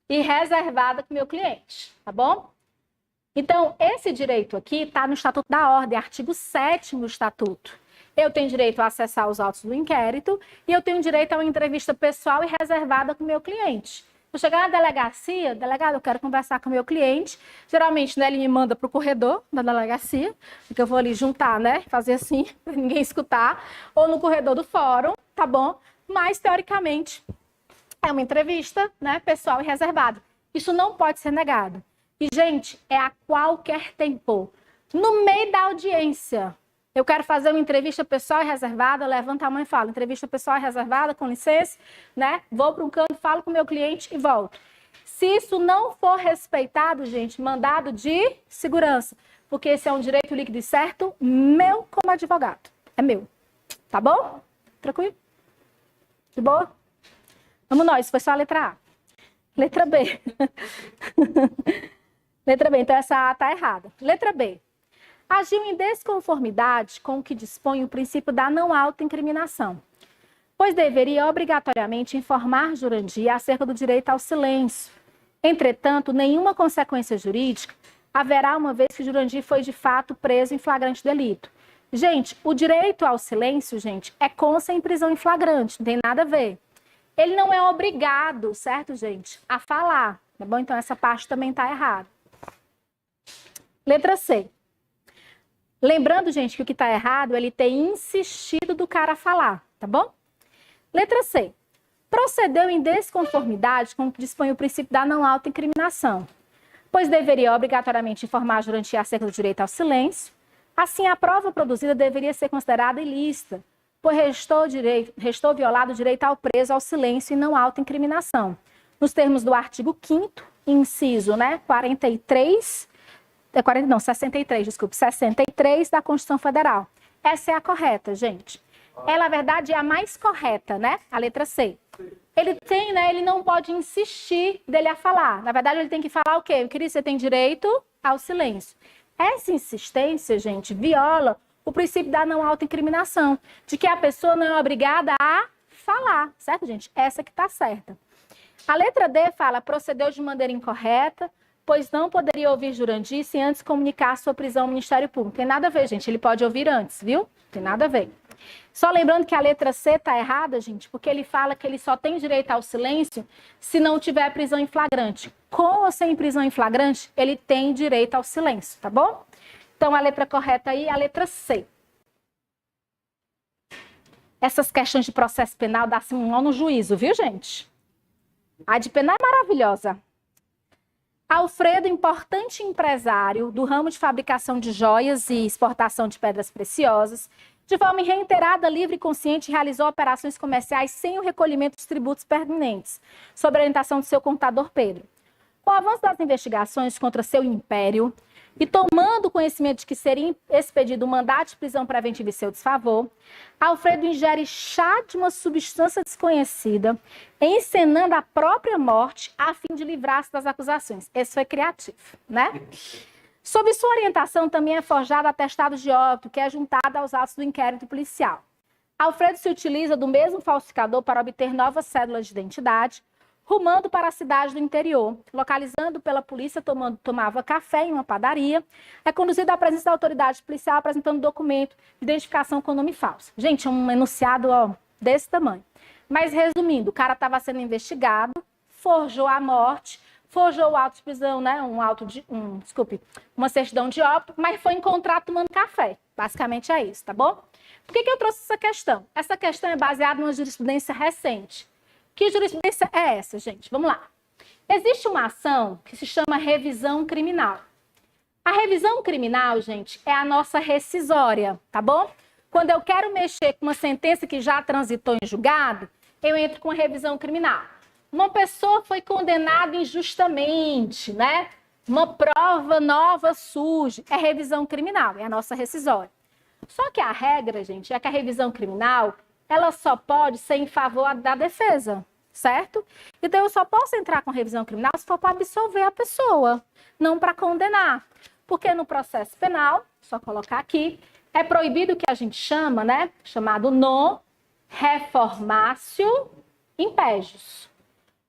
e reservada com o meu cliente, tá bom? Então, esse direito aqui está no Estatuto da Ordem, artigo 7º do Estatuto. Eu tenho direito a acessar os autos do inquérito e eu tenho direito a uma entrevista pessoal e reservada com o meu cliente. Eu chegar na delegacia, delegado, eu quero conversar com o meu cliente. Geralmente, né, ele me manda para o corredor da delegacia, porque eu vou ali juntar, né, fazer assim, para ninguém escutar, ou no corredor do fórum, tá bom? Mas, teoricamente, é uma entrevista, né, pessoal e reservada. Isso não pode ser negado. E, gente, é a qualquer tempo. No meio da audiência, eu quero fazer uma entrevista pessoal e reservada, levanta a mão e fala, entrevista pessoal e reservada, com licença, né? Vou para um canto, falo com o meu cliente e volto. Se isso não for respeitado, gente, mandado de segurança, porque esse é um direito líquido e certo, meu como advogado. É meu. Tá bom? Tranquilo? De boa? Vamos nós, isso foi só a letra A. Letra B. Letra B, então essa A está errada. Letra B. Agiu em desconformidade com o que dispõe o princípio da não autoincriminação, pois deveria obrigatoriamente informar Jurandir acerca do direito ao silêncio. Entretanto, nenhuma consequência jurídica haverá uma vez que Jurandir foi de fato preso em flagrante delito. Gente, o direito ao silêncio, gente, é com sem prisão em flagrante, não tem nada a ver. Ele não é obrigado, certo, gente, a falar, tá bom? Então essa parte também está errada. Letra C. Lembrando, gente, que o que está errado é ele ter insistido do cara a falar, tá bom? Letra C. Procedeu em desconformidade com o que dispõe o princípio da não autoincriminação, pois deveria obrigatoriamente informar Jurandir acerca do direito ao silêncio. Assim, a prova produzida deveria ser considerada ilícita, pois restou violado o direito ao preso ao silêncio e não à autoincriminação, nos termos do artigo 5º, inciso, né, 63 da Constituição Federal. Essa é a correta, gente. Ela, na verdade, é a mais correta, né? A letra C. Ele tem, né? Ele não pode insistir dele a falar. Na verdade, ele tem que falar o quê? Eu queria, você tem direito ao silêncio. Essa insistência, gente, viola o princípio da não autoincriminação, de que a pessoa não é obrigada a falar, certo, gente? Essa que está certa. A letra D fala, procedeu de maneira incorreta, pois não poderia ouvir Jurandir sem antes comunicar sua prisão ao Ministério Público. Tem nada a ver, gente, ele pode ouvir antes, viu? Tem nada a ver. Só lembrando que a letra C está errada, gente, porque ele fala que ele só tem direito ao silêncio se não tiver prisão em flagrante. Com ou sem prisão em flagrante, ele tem direito ao silêncio, tá bom? Então, a letra correta aí é a letra C. Essas questões de processo penal dá assim um nó no juízo, viu, gente? A de penal é maravilhosa. Alfredo, importante empresário do ramo de fabricação de joias e exportação de pedras preciosas, de forma reiterada, livre e consciente, realizou operações comerciais sem o recolhimento dos tributos pertinentes, sob a orientação do seu contador Pedro. Com o avanço das investigações contra seu império e tomando conhecimento de que seria expedido um mandado de prisão preventiva em seu desfavor, Alfredo ingere chá de uma substância desconhecida, encenando a própria morte a fim de livrar-se das acusações. Esse foi criativo, né? Sob sua orientação, também é forjado atestado de óbito, que é juntado aos atos do inquérito policial. Alfredo se utiliza do mesmo falsificador para obter novas cédulas de identidade, rumando para a cidade do interior, localizando pela polícia, tomava café em uma padaria, é conduzido à presença da autoridade policial apresentando documento de identificação com nome falso. Gente, é um enunciado desse tamanho. Mas resumindo, o cara estava sendo investigado, forjou a morte, forjou o auto de prisão, né? Uma certidão de óbito, mas foi encontrado tomando café. Basicamente é isso, tá bom? Por que eu trouxe essa questão? Essa questão é baseada numa jurisprudência recente. Que jurisprudência é essa, gente? Vamos lá. Existe uma ação que se chama revisão criminal. A revisão criminal, gente, é a nossa rescisória, tá bom? Quando eu quero mexer com uma sentença que já transitou em julgado, eu entro com a revisão criminal. Uma pessoa foi condenada injustamente, né? Uma prova nova surge, é revisão criminal, é a nossa rescisória. Só que a regra, gente, é que a revisão criminal, ela só pode ser em favor da defesa, certo? Então, eu só posso entrar com revisão criminal se for para absolver a pessoa, não para condenar. Porque no processo penal, só colocar aqui, é proibido o que a gente chama, né? Chamado non reformatio impejus.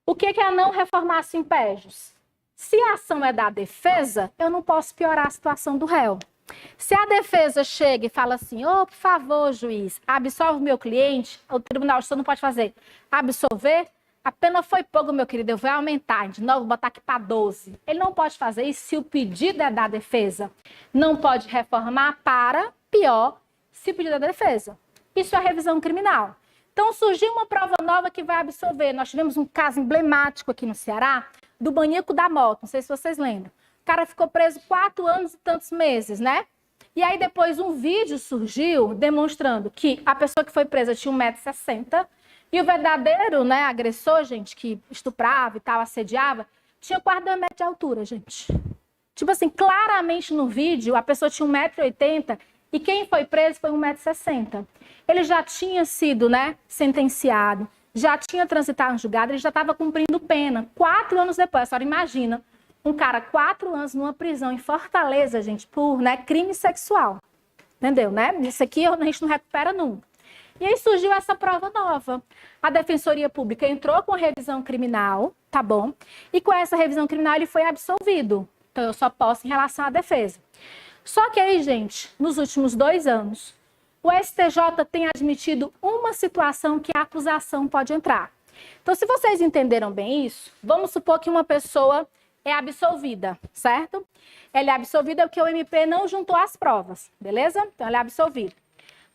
O que é não reformatio impejus? Se a ação é da defesa, eu não posso piorar a situação do réu. Se a defesa chega e fala assim, por favor, juiz, absolve o meu cliente, o tribunal não pode fazer absolver, a pena foi pouco, meu querido, eu vou aumentar de novo, botar aqui para 12. Ele não pode fazer isso se o pedido é da defesa. Não pode reformar para pior se o pedido é da defesa. Isso é revisão criminal. Então, surgiu uma prova nova que vai absolver. Nós tivemos um caso emblemático aqui no Ceará, do maníaco da moto, não sei se vocês lembram. O cara ficou preso 4 anos e tantos meses, né? E aí depois um vídeo surgiu demonstrando que a pessoa que foi presa tinha 1,60 m e o verdadeiro, né, agressor, gente, que estuprava e tal, assediava, tinha quase 2 metros de altura, gente. Tipo assim, claramente no vídeo a pessoa tinha 1,80 m e quem foi preso foi 1,60 m. Ele já tinha sido, né, sentenciado, já tinha transitado no julgado, ele já estava cumprindo pena. 4 anos depois, a senhora imagina, um cara 4 anos numa prisão em Fortaleza, gente, por, né, crime sexual. Entendeu, né? Isso aqui a gente não recupera nunca. E aí surgiu essa prova nova. A Defensoria Pública entrou com a revisão criminal, tá bom? E com essa revisão criminal ele foi absolvido. Então eu só posso em relação à defesa. Só que aí, gente, nos últimos 2 anos, o STJ tem admitido uma situação que a acusação pode entrar. Então, se vocês entenderam bem isso, vamos supor que uma pessoa é absolvida, certo? Ela é absolvida porque o MP não juntou as provas, beleza? Então, ela é absolvida.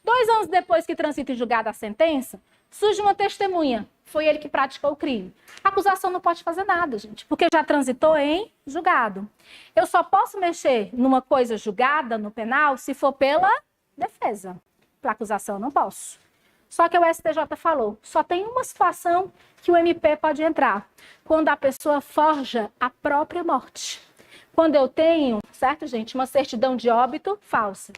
2 anos depois que transita em julgado a sentença, surge uma testemunha. Foi ele que praticou o crime. A acusação não pode fazer nada, gente, porque já transitou em julgado. Eu só posso mexer numa coisa julgada no penal se for pela defesa. Pela acusação, não posso. Só que o STJ falou, só tem uma situação que o MP pode entrar, quando a pessoa forja a própria morte. Quando eu tenho, certo, gente, uma certidão de óbito falsa.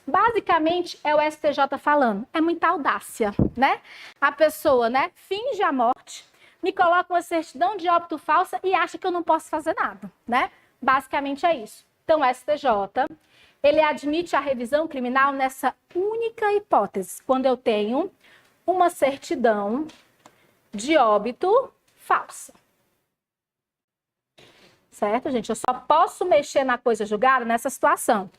Basicamente, é o STJ falando, é muita audácia, né? A pessoa, né, finge a morte, me coloca uma certidão de óbito falsa e acha que eu não posso fazer nada, né? Basicamente é isso. Então, o STJ, ele admite a revisão criminal nessa única hipótese, quando eu tenho uma certidão de óbito falsa. Certo, gente? Eu só posso mexer na coisa julgada nessa situação.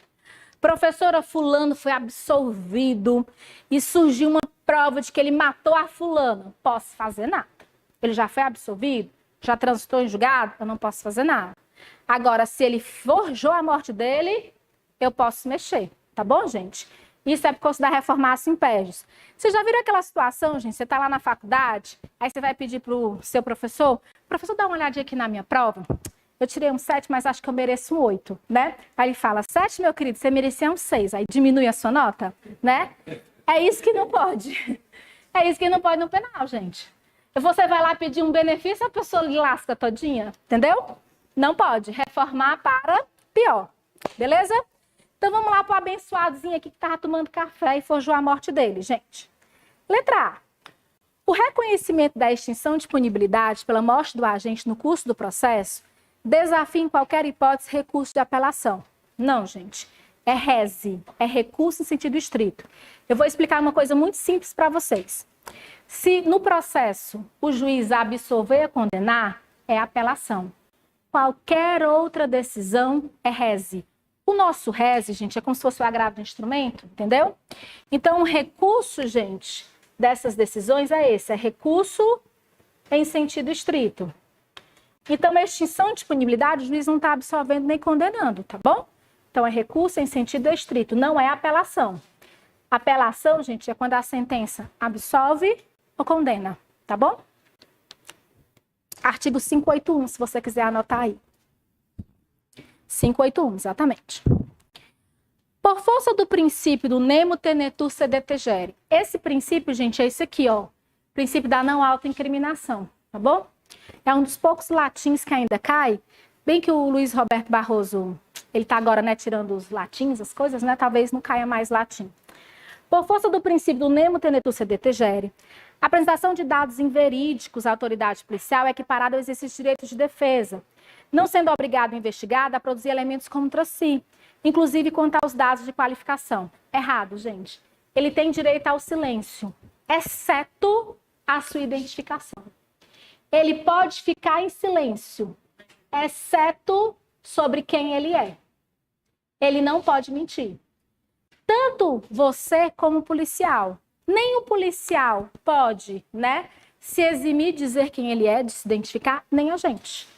Professora fulano foi absolvido e surgiu uma prova de que ele matou a fulana. Não posso fazer nada. Ele já foi absolvido? Já transitou em julgado? Eu não posso fazer nada. Agora, se ele forjou a morte dele, eu posso mexer. Tá bom, gente? Isso é por causa da reformatio impejus. Você já viram aquela situação, gente? Você está lá na faculdade, aí você vai pedir para o seu professor, dá uma olhadinha aqui na minha prova. Eu tirei um 7, mas acho que eu mereço um 8, né? Aí ele fala, 7, meu querido, você merecia um 6. Aí diminui a sua nota, né? É isso que não pode. É isso que não pode no penal, gente. Você vai lá pedir um benefício, a pessoa lhe lasca todinha, entendeu? Não pode. Reformar para pior. Beleza? Então vamos lá para o abençoadozinho aqui que estava tomando café e forjou a morte dele, gente. Letra A. O reconhecimento da extinção de punibilidade pela morte do agente no curso do processo desafia em qualquer hipótese recurso de apelação. Não, gente. É rese, é recurso em sentido estrito. Eu vou explicar uma coisa muito simples para vocês. Se no processo o juiz absolver ou condenar, é apelação. Qualquer outra decisão é rese. O nosso rese, gente, é como se fosse o agravo do instrumento, entendeu? Então, o recurso, gente, dessas decisões é esse, é recurso em sentido estrito. Então, a extinção de punibilidade, o juiz não está absolvendo nem condenando, tá bom? Então, é recurso em sentido estrito, não é apelação. Apelação, gente, é quando a sentença absolve ou condena, tá bom? Artigo 581, se você quiser anotar aí. 581, exatamente. Por força do princípio do nemo tenetur sed tegere. Esse princípio, gente, é esse aqui, ó. Princípio da não autoincriminação, tá bom? É um dos poucos latins que ainda cai. Bem que o Luiz Roberto Barroso, ele tá agora, né, tirando os latins, as coisas, né? Talvez não caia mais latim. Por força do princípio do nemo tenetur sed tegere, a apresentação de dados inverídicos à autoridade policial é equiparada ao exercício de direito de defesa, não sendo obrigado o investigado a produzir elementos contra si, inclusive quanto aos dados de qualificação. Errado, gente. Ele tem direito ao silêncio, exceto a sua identificação. Ele pode ficar em silêncio, exceto sobre quem ele é. Ele não pode mentir. Tanto você como o policial. Nem o policial pode, né, se eximir de dizer quem ele é, de se identificar, nem a gente.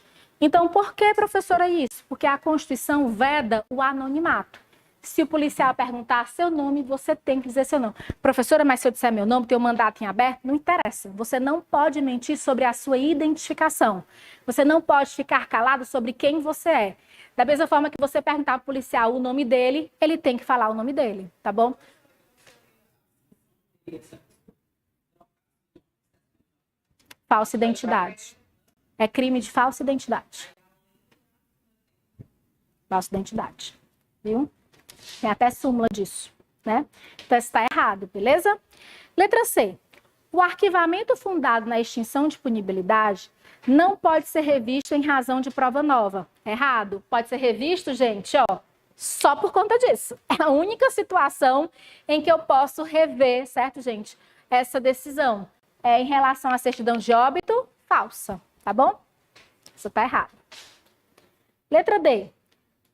Então, por que, professora, isso? Porque a Constituição veda o anonimato. Se o policial perguntar seu nome, você tem que dizer seu nome. Professora, mas se eu disser meu nome, tem um mandato em aberto? Não interessa. Você não pode mentir sobre a sua identificação. Você não pode ficar calado sobre quem você é. Da mesma forma que você perguntar para o policial o nome dele, ele tem que falar o nome dele, tá bom? Falsa identidade. É crime de falsa identidade. Falsa identidade. Viu? Tem até súmula disso, né? Então, isso está errado, beleza? Letra C. O arquivamento fundado na extinção de punibilidade não pode ser revisto em razão de prova nova. Errado. Pode ser revisto, gente, ó, só por conta disso. É a única situação em que eu posso rever, certo, gente? Essa decisão é em relação à certidão de óbito falsa, tá bom? Isso tá errado. Letra D.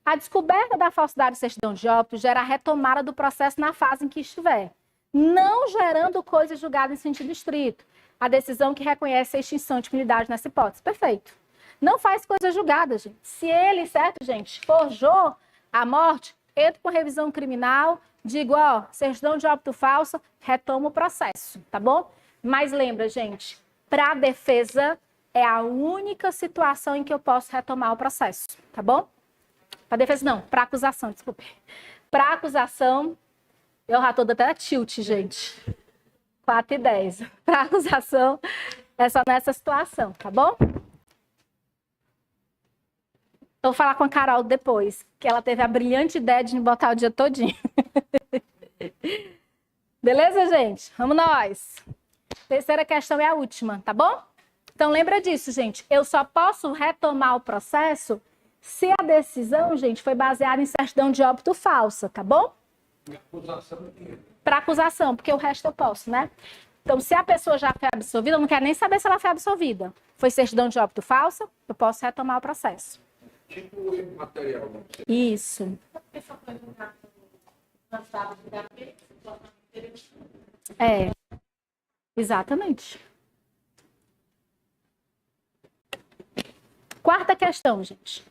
A descoberta da falsidade de certidão de óbito gera a retomada do processo na fase em que estiver, não gerando coisa julgada em sentido estrito. A decisão que reconhece a extinção de punibilidade nessa hipótese. Perfeito. Não faz coisa julgada, gente. Se ele, certo, gente, forjou a morte, entra com revisão criminal, digo, ó, certidão de óbito falsa, retoma o processo, tá bom? Mas lembra, gente, para a defesa é a única situação em que eu posso retomar o processo, tá bom? Para defesa não, para acusação, desculpe. Para acusação, eu já tô dando até tilt, gente. 4:10. Para acusação, é só nessa situação, tá bom? Eu vou falar com a Carol depois, que ela teve a brilhante ideia de me botar o dia todinho. Beleza, gente? Vamos nós. Terceira questão é a última, tá bom? Então, lembra disso, gente. Eu só posso retomar o processo se a decisão, gente, foi baseada em certidão de óbito falsa, tá bom? Para acusação, porque o resto eu posso, né? Então, se a pessoa já foi absolvida, eu não quero nem saber se ela foi absolvida. Foi certidão de óbito falsa, eu posso retomar o processo. Tipo material. Isso. É. Exatamente. Quarta questão, gente.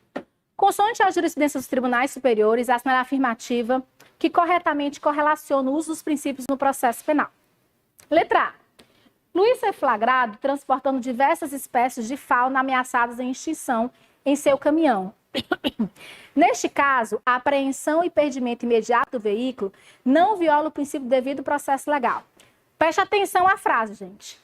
Consoante a jurisprudência dos tribunais superiores, assinala a afirmativa que corretamente correlaciona o uso dos princípios no processo penal. Letra A. Luiz foi flagrado transportando diversas espécies de fauna ameaçadas em extinção em seu caminhão. Neste caso, a apreensão e perdimento imediato do veículo não viola o princípio devido processo legal. Preste atenção à frase, gente.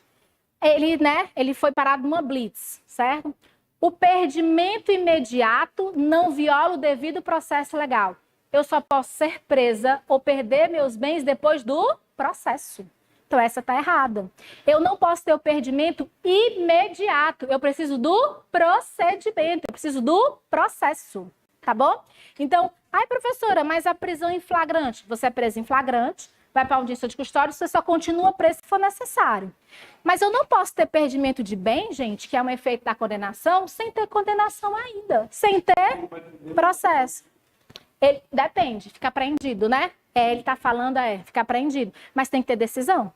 Ele foi parado numa blitz, certo? O perdimento imediato não viola o devido processo legal. Eu só posso ser presa ou perder meus bens depois do processo. Então, essa está errada. Eu não posso ter o perdimento imediato. Eu preciso do procedimento, eu preciso do processo. Tá bom? Então, ai, professora, mas a prisão em flagrante? Você é presa em flagrante, vai para a audiência de custódia, você só continua preso se for necessário. Mas eu não posso ter perdimento de bem, gente, que é um efeito da condenação, sem ter condenação ainda, sem ter processo. Ele, depende, fica apreendido, né? Ele está falando, fica apreendido. Mas tem que ter decisão.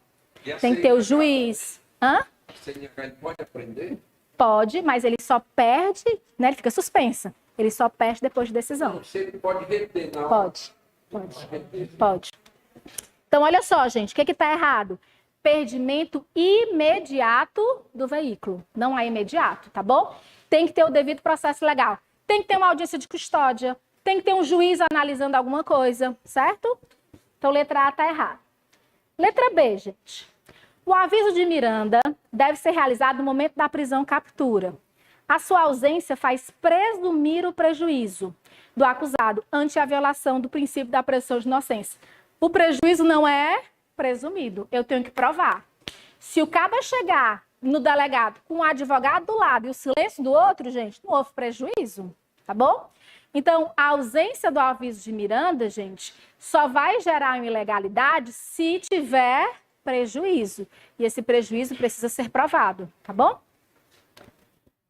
Tem que ter o juiz. Hã? A CNH ele pode aprender? Pode, mas ele só perde, né? Ele fica suspensa. Ele só perde depois de decisão. Não, se ele pode reter na hora. Pode. Então, olha só, gente, o que está errado? Perdimento imediato do veículo. Não é imediato, tá bom? Tem que ter o devido processo legal. Tem que ter uma audiência de custódia. Tem que ter um juiz analisando alguma coisa, certo? Então, letra A está errada. Letra B, gente. O aviso de Miranda deve ser realizado no momento da prisão-captura. A sua ausência faz presumir o prejuízo do acusado ante a violação do princípio da presunção de inocência. O prejuízo não é presumido, eu tenho que provar. Se o cabo chegar no delegado com o advogado do lado e o silêncio do outro, gente, não houve prejuízo, tá bom? Então, a ausência do aviso de Miranda, gente, só vai gerar uma ilegalidade se tiver prejuízo. E esse prejuízo precisa ser provado, tá bom?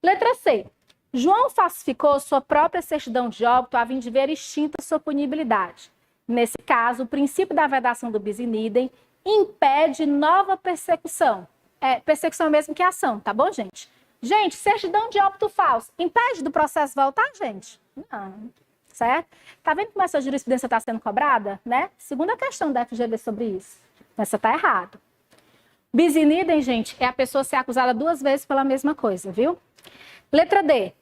Letra C. João falsificou sua própria certidão de óbito a fim de ver extinta sua punibilidade. Nesse caso, o princípio da vedação do bis in idem impede nova persecução. Persecução é mesmo que ação, tá bom, gente? Gente, certidão de óbito falso impede do processo voltar, gente? Não. Certo? Tá vendo como essa jurisprudência está sendo cobrada, né? Segunda questão da FGV sobre isso. Essa tá errado. Bis in idem, gente, é a pessoa ser acusada 2 vezes pela mesma coisa, viu? Letra D.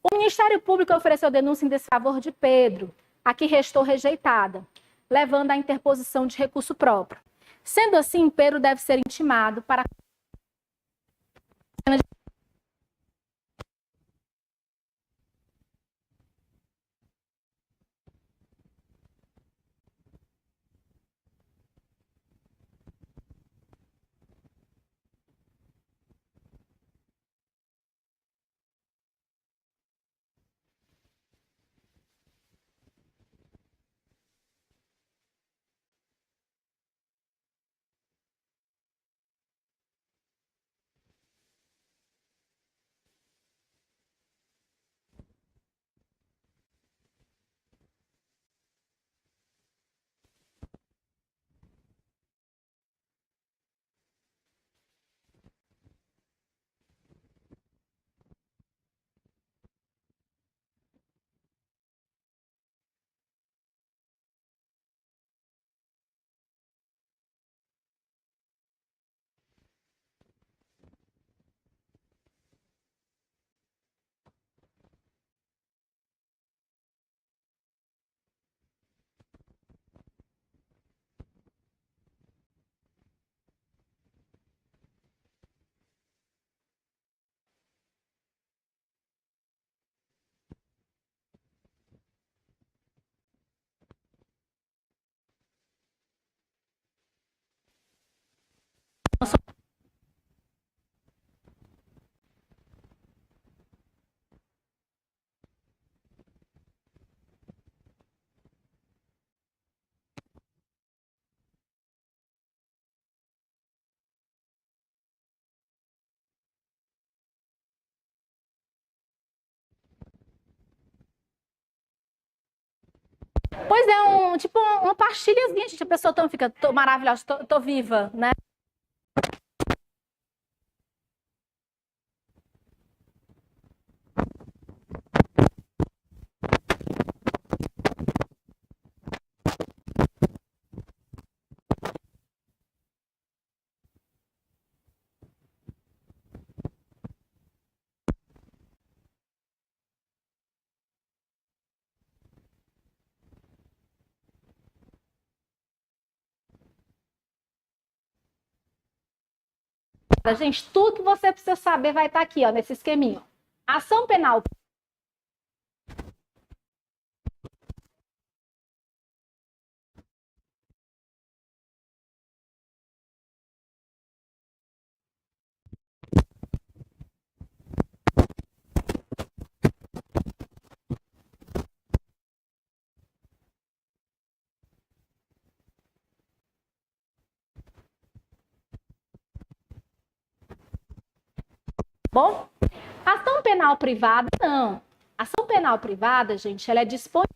O Ministério Público ofereceu denúncia em desfavor de Pedro, a que restou rejeitada, levando à interposição de recurso próprio. Sendo assim, Pedro deve ser intimado para Pois é, tipo uma pastilhazinha, gente. A pessoa fica maravilhosa, tô viva, né? Gente, tudo que você precisa saber vai estar aqui, ó, nesse esqueminha. Ação penal. Bom, ação penal privada, não. Ação penal privada, gente, ela é disponível.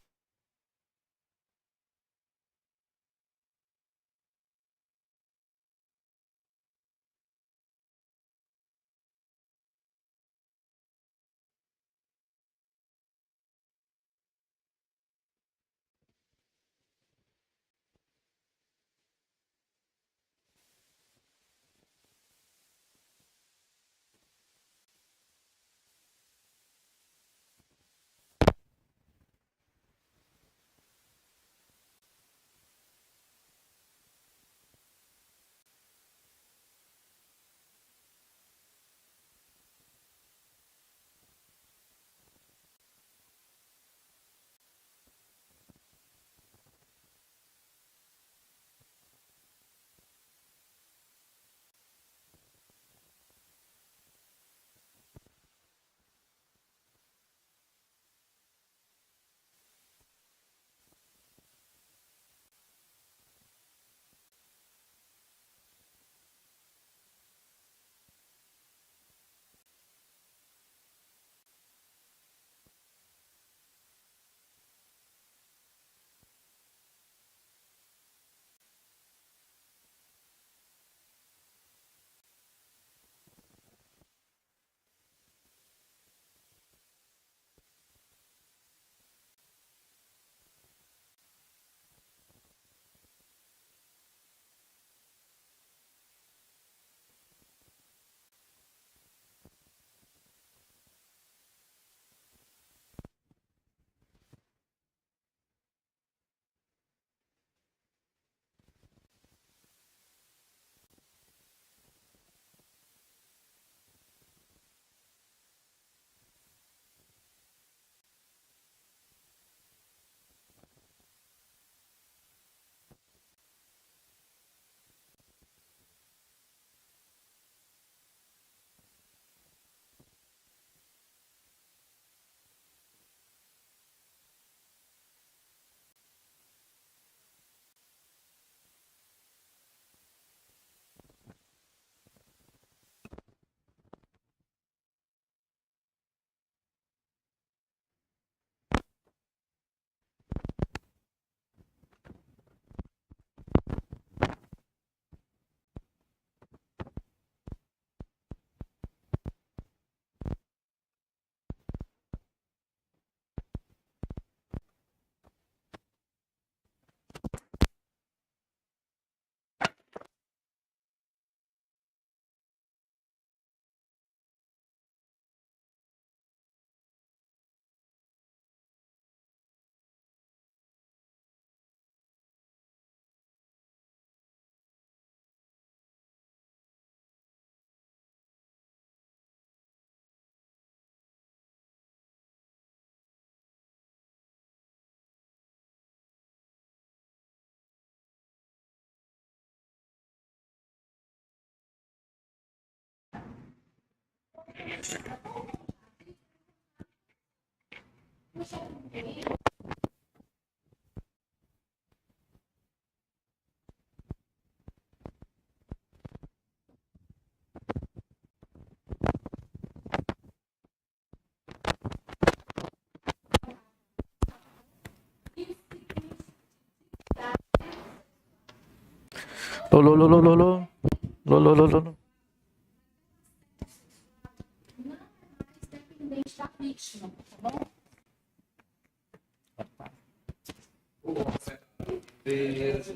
Lô. Independente da vítima, tá bom? Beleza.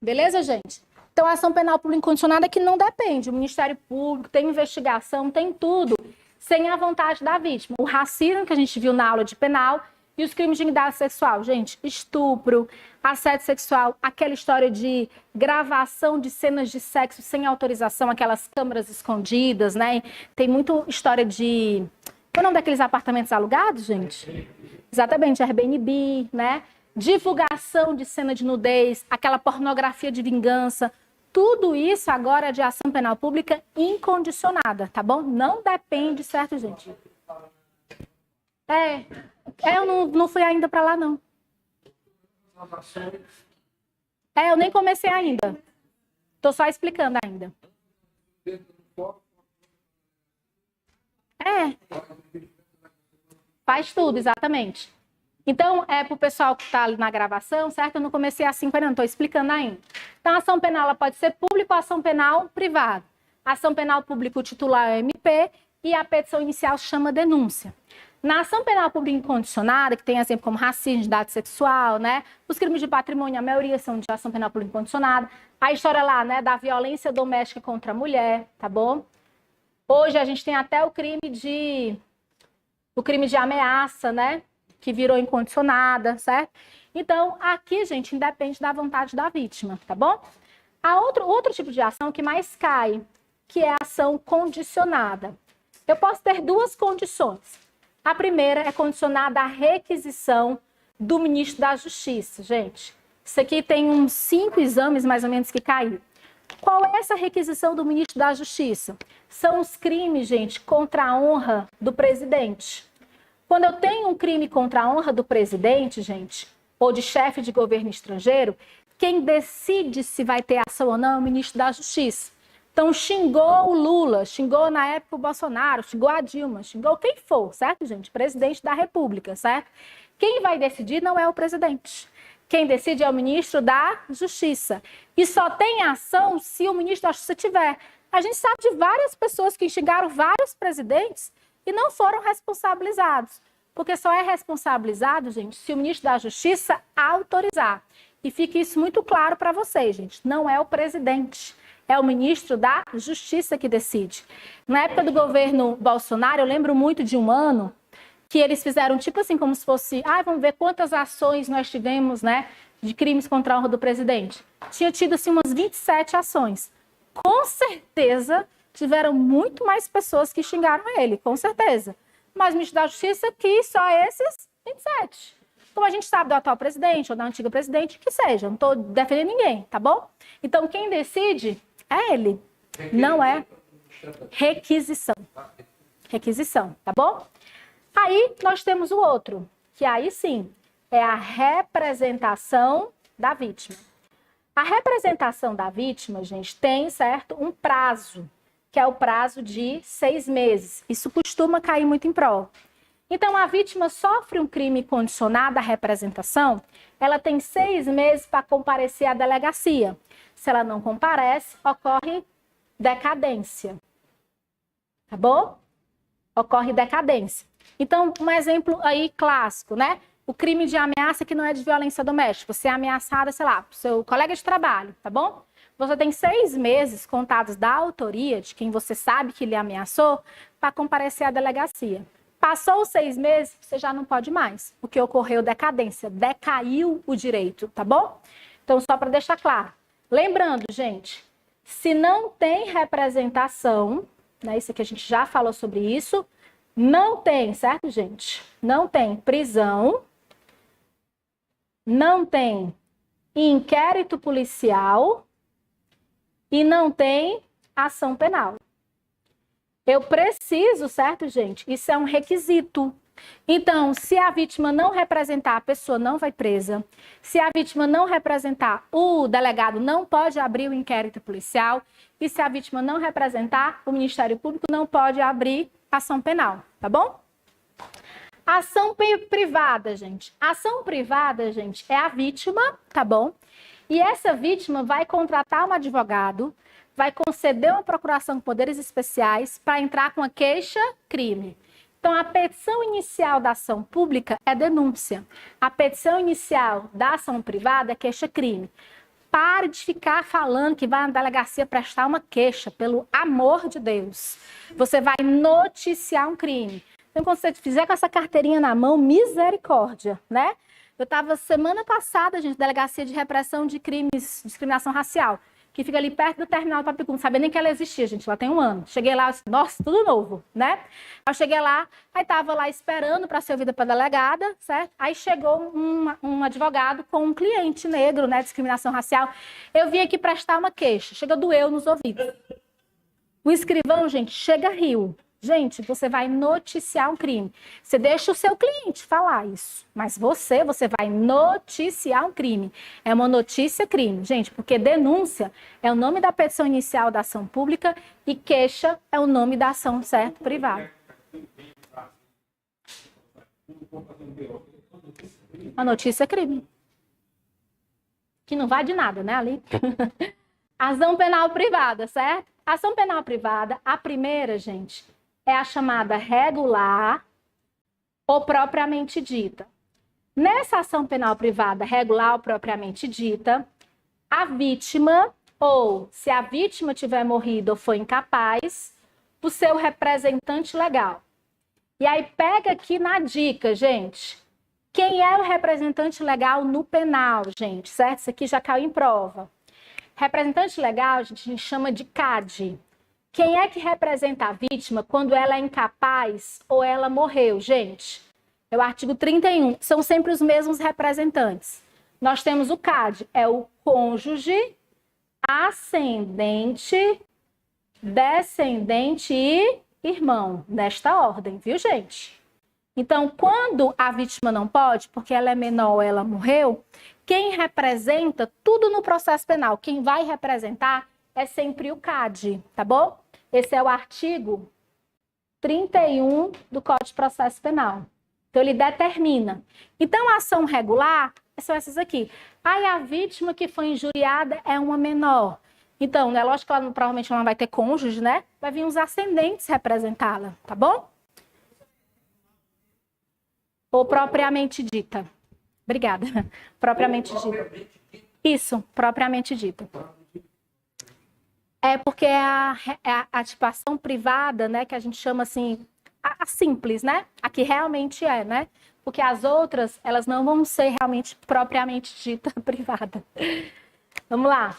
Beleza, gente? Então, a ação penal pública incondicionada é que não depende. O Ministério Público tem investigação, tem tudo. sem a vontade da vítima. O racismo que a gente viu na aula de penal e os crimes de dignidade sexual. Gente, estupro, assédio sexual, aquela história de gravação de cenas de sexo sem autorização, aquelas câmeras escondidas, né? Tem muita história de... Qual é o nome daqueles apartamentos alugados, gente? Exatamente, Airbnb, né? Divulgação de cena de nudez, aquela pornografia de vingança. Tudo isso agora é de ação penal pública incondicionada, tá bom? Não depende, certo, gente? Eu não fui ainda para lá, não. Eu nem comecei ainda. Tô só explicando ainda. Faz tudo, exatamente. Então, para o pessoal que está ali na gravação, certo? Eu não comecei assim, não estou explicando ainda. Então, a ação penal ela pode ser pública ou ação penal privada. A ação penal pública, o titular é o MP e a petição inicial se chama denúncia. Na ação penal pública incondicionada, que tem exemplo como racismo, identidade sexual, né? Os crimes de patrimônio, a maioria são de ação penal pública incondicionada. A história lá, né, da violência doméstica contra a mulher, tá bom? Hoje a gente tem até o crime de ameaça, né? Que virou incondicionada, certo? Então, aqui, gente, independe da vontade da vítima, tá bom? Há outro tipo de ação que mais cai, que é a ação condicionada. Eu posso ter duas condições. A primeira é condicionada à requisição do ministro da Justiça, gente. Isso aqui tem uns 5 exames, mais ou menos, que caíram. Qual é essa requisição do ministro da Justiça? São os crimes, gente, contra a honra do presidente. Quando eu tenho um crime contra a honra do presidente, gente, ou de chefe de governo estrangeiro, quem decide se vai ter ação ou não é o ministro da Justiça. Então, xingou o Lula, xingou na época o Bolsonaro, xingou a Dilma, xingou quem for, certo, gente? Presidente da República, certo? Quem vai decidir não é o presidente. Quem decide é o ministro da Justiça. E só tem ação se o ministro da Justiça tiver. A gente sabe de várias pessoas que xingaram vários presidentes e não foram responsabilizados. Porque só é responsabilizado, gente, se o ministro da Justiça autorizar. E fique isso muito claro para vocês, gente. Não é o presidente, é o ministro da Justiça que decide. Na época do governo Bolsonaro, eu lembro muito de um ano que eles fizeram tipo assim, como se fosse, vamos ver quantas ações nós tivemos, né, de crimes contra a honra do presidente. Tinha tido, assim, umas 27 ações. Com certeza, tiveram muito mais pessoas que xingaram ele, com certeza. Mas o ministro da Justiça quis só esses 27. Como a gente sabe do atual presidente ou da antiga presidente, que seja. Não estou defendendo ninguém, tá bom? Então, quem decide é ele. Não é requisição. Requisição, tá bom? Aí, nós temos o outro, que aí sim, é a representação da vítima. A representação da vítima, gente, tem, certo, um prazo, que é o prazo de 6 meses. Isso costuma cair muito em prova. Então, a vítima sofre um crime condicionado à representação, ela tem 6 meses para comparecer à delegacia. Se ela não comparece, ocorre decadência. Tá bom? Ocorre decadência. Então, um exemplo aí clássico, né? O crime de ameaça que não é de violência doméstica. Você é ameaçada, sei lá, pro seu colega de trabalho, tá bom? Você tem 6 meses contados da autoria de quem você sabe que lhe ameaçou para comparecer à delegacia. Passou os 6 meses, você já não pode mais, porque ocorreu decadência, decaiu o direito, tá bom? Então, só para deixar claro. Lembrando, gente, se não tem representação, né, isso aqui a gente já falou sobre isso, não tem, certo, gente? Não tem prisão, não tem inquérito policial e não tem ação penal. Eu preciso, certo, gente? Isso é um requisito. Então, se a vítima não representar, a pessoa não vai presa. Se a vítima não representar, o delegado não pode abrir o inquérito policial. E se a vítima não representar, o Ministério Público não pode abrir ação penal, tá bom? Ação privada, gente. Ação privada, gente, é a vítima, tá bom? E essa vítima vai contratar um advogado, vai conceder uma procuração com poderes especiais para entrar com a queixa-crime. Então, a petição inicial da ação pública é denúncia. A petição inicial da ação privada é queixa-crime. pare de ficar falando que vai na delegacia prestar uma queixa, pelo amor de Deus. Você vai noticiar um crime. Então, quando você fizer com essa carteirinha na mão, misericórdia, né? Eu estava semana passada, gente, delegacia de repressão de crimes, discriminação racial, que fica ali perto do terminal do Papicu, não sabia nem que ela existia, gente, ela tem 1 ano. Cheguei lá, nossa, tudo novo, né? Eu cheguei lá, aí estava lá esperando para ser ouvida pela delegada, certo? Aí chegou um advogado com um cliente negro, né, discriminação racial. Eu vim aqui prestar uma queixa, chega doeu nos ouvidos. O escrivão, gente, chega riu. Gente, você vai noticiar um crime. Você deixa o seu cliente falar isso, mas você vai noticiar um crime. É uma notícia crime, gente, porque denúncia é o nome da petição inicial da ação pública e queixa é o nome da ação, certo, privada. A notícia é crime. Que não vai de nada, né, ali? Ação penal privada, certo? Ação penal privada, a primeira, gente, é a chamada regular ou propriamente dita. Nessa ação penal privada regular ou propriamente dita, a vítima, ou se a vítima tiver morrido ou foi incapaz, o seu representante legal. E aí pega aqui na dica, gente. Quem é o representante legal no penal, gente? Certo? Isso aqui já caiu em prova. Representante legal, a gente chama de CAD. Quem é que representa a vítima quando ela é incapaz ou ela morreu, gente? É o artigo 31. São sempre os mesmos representantes. Nós temos o CAD, é o cônjuge, ascendente, descendente e irmão. Nesta ordem, viu, gente? Então, quando a vítima não pode, porque ela é menor ou ela morreu, quem representa tudo no processo penal, quem vai representar é sempre o CAD, tá bom? Esse é o artigo 31 do Código de Processo Penal. Então, ele determina. Então, a ação regular são essas aqui. Aí, a vítima que foi injuriada é uma menor. Então, né, lógico que ela provavelmente ela não vai ter cônjuge, né? Vai vir os ascendentes representá-la, tá bom? Ou propriamente dita. Obrigada. Propriamente dita. Isso, propriamente dita. É porque é a ação privada, né, que a gente chama assim, a simples, né? A que realmente é, né? Porque as outras, elas não vão ser realmente propriamente dita privada. Vamos lá.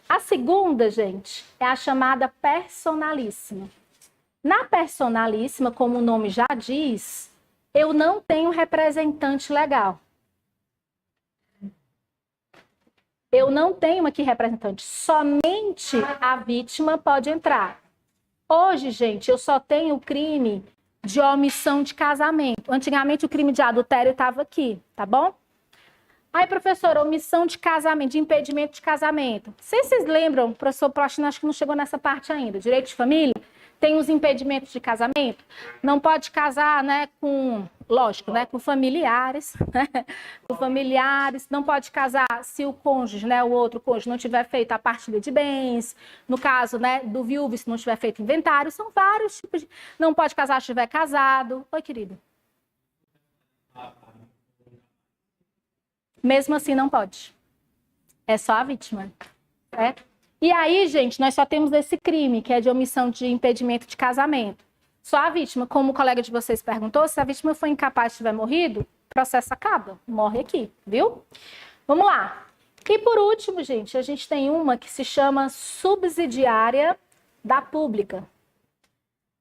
A segunda, gente, é a chamada personalíssima. Na personalíssima, como o nome já diz, eu não tenho representante legal. Eu não tenho aqui representante, somente a vítima pode entrar. Hoje, gente, eu só tenho o crime de omissão de casamento. Antigamente, o crime de adultério estava aqui, tá bom? Aí, professor, omissão de casamento, de impedimento de casamento. Vocês lembram, professor Plastino, acho que não chegou nessa parte ainda, direito de família? Tem os impedimentos de casamento, não pode casar, né, com, lógico, né, com familiares, né, com familiares, não pode casar se o cônjuge, né, o outro cônjuge não tiver feito a partilha de bens, no caso, né, do viúvo, se não tiver feito inventário, são vários tipos de... Não pode casar se estiver casado. Oi, querido. Mesmo assim, não pode. É só a vítima, certo? E aí, gente, nós só temos esse crime, que é de omissão de impedimento de casamento. Só a vítima, como o colega de vocês perguntou, se a vítima foi incapaz e tiver morrido, o processo acaba, morre aqui, viu? Vamos lá. E por último, gente, a gente tem uma que se chama subsidiária da pública.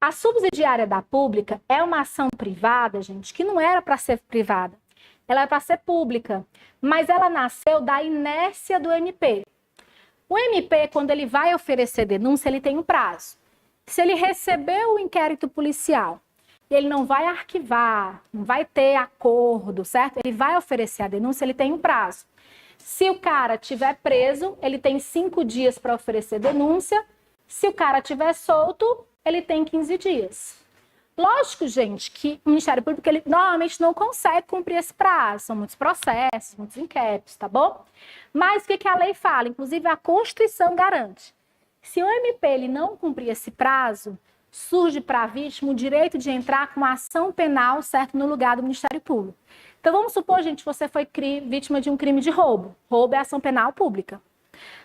A subsidiária da pública é uma ação privada, gente, que não era para ser privada. Ela era para ser pública, mas ela nasceu da inércia do MP. O MP, quando ele vai oferecer denúncia, ele tem um prazo. Se ele recebeu o inquérito policial, ele não vai arquivar, não vai ter acordo, certo? Ele vai oferecer a denúncia, ele tem um prazo. Se o cara estiver preso, ele tem 5 dias para oferecer denúncia. Se o cara estiver solto, ele tem 15 dias. Lógico, gente, que o Ministério Público ele normalmente não consegue cumprir esse prazo. São muitos processos, muitos inquéritos, tá bom? Mas o que a lei fala? Inclusive, a Constituição garante. Se o MP ele não cumprir esse prazo, surge para a vítima o direito de entrar com uma ação penal, certo, no lugar do Ministério Público. Então, vamos supor, gente, que você foi vítima de um crime de roubo. Roubo é ação penal pública.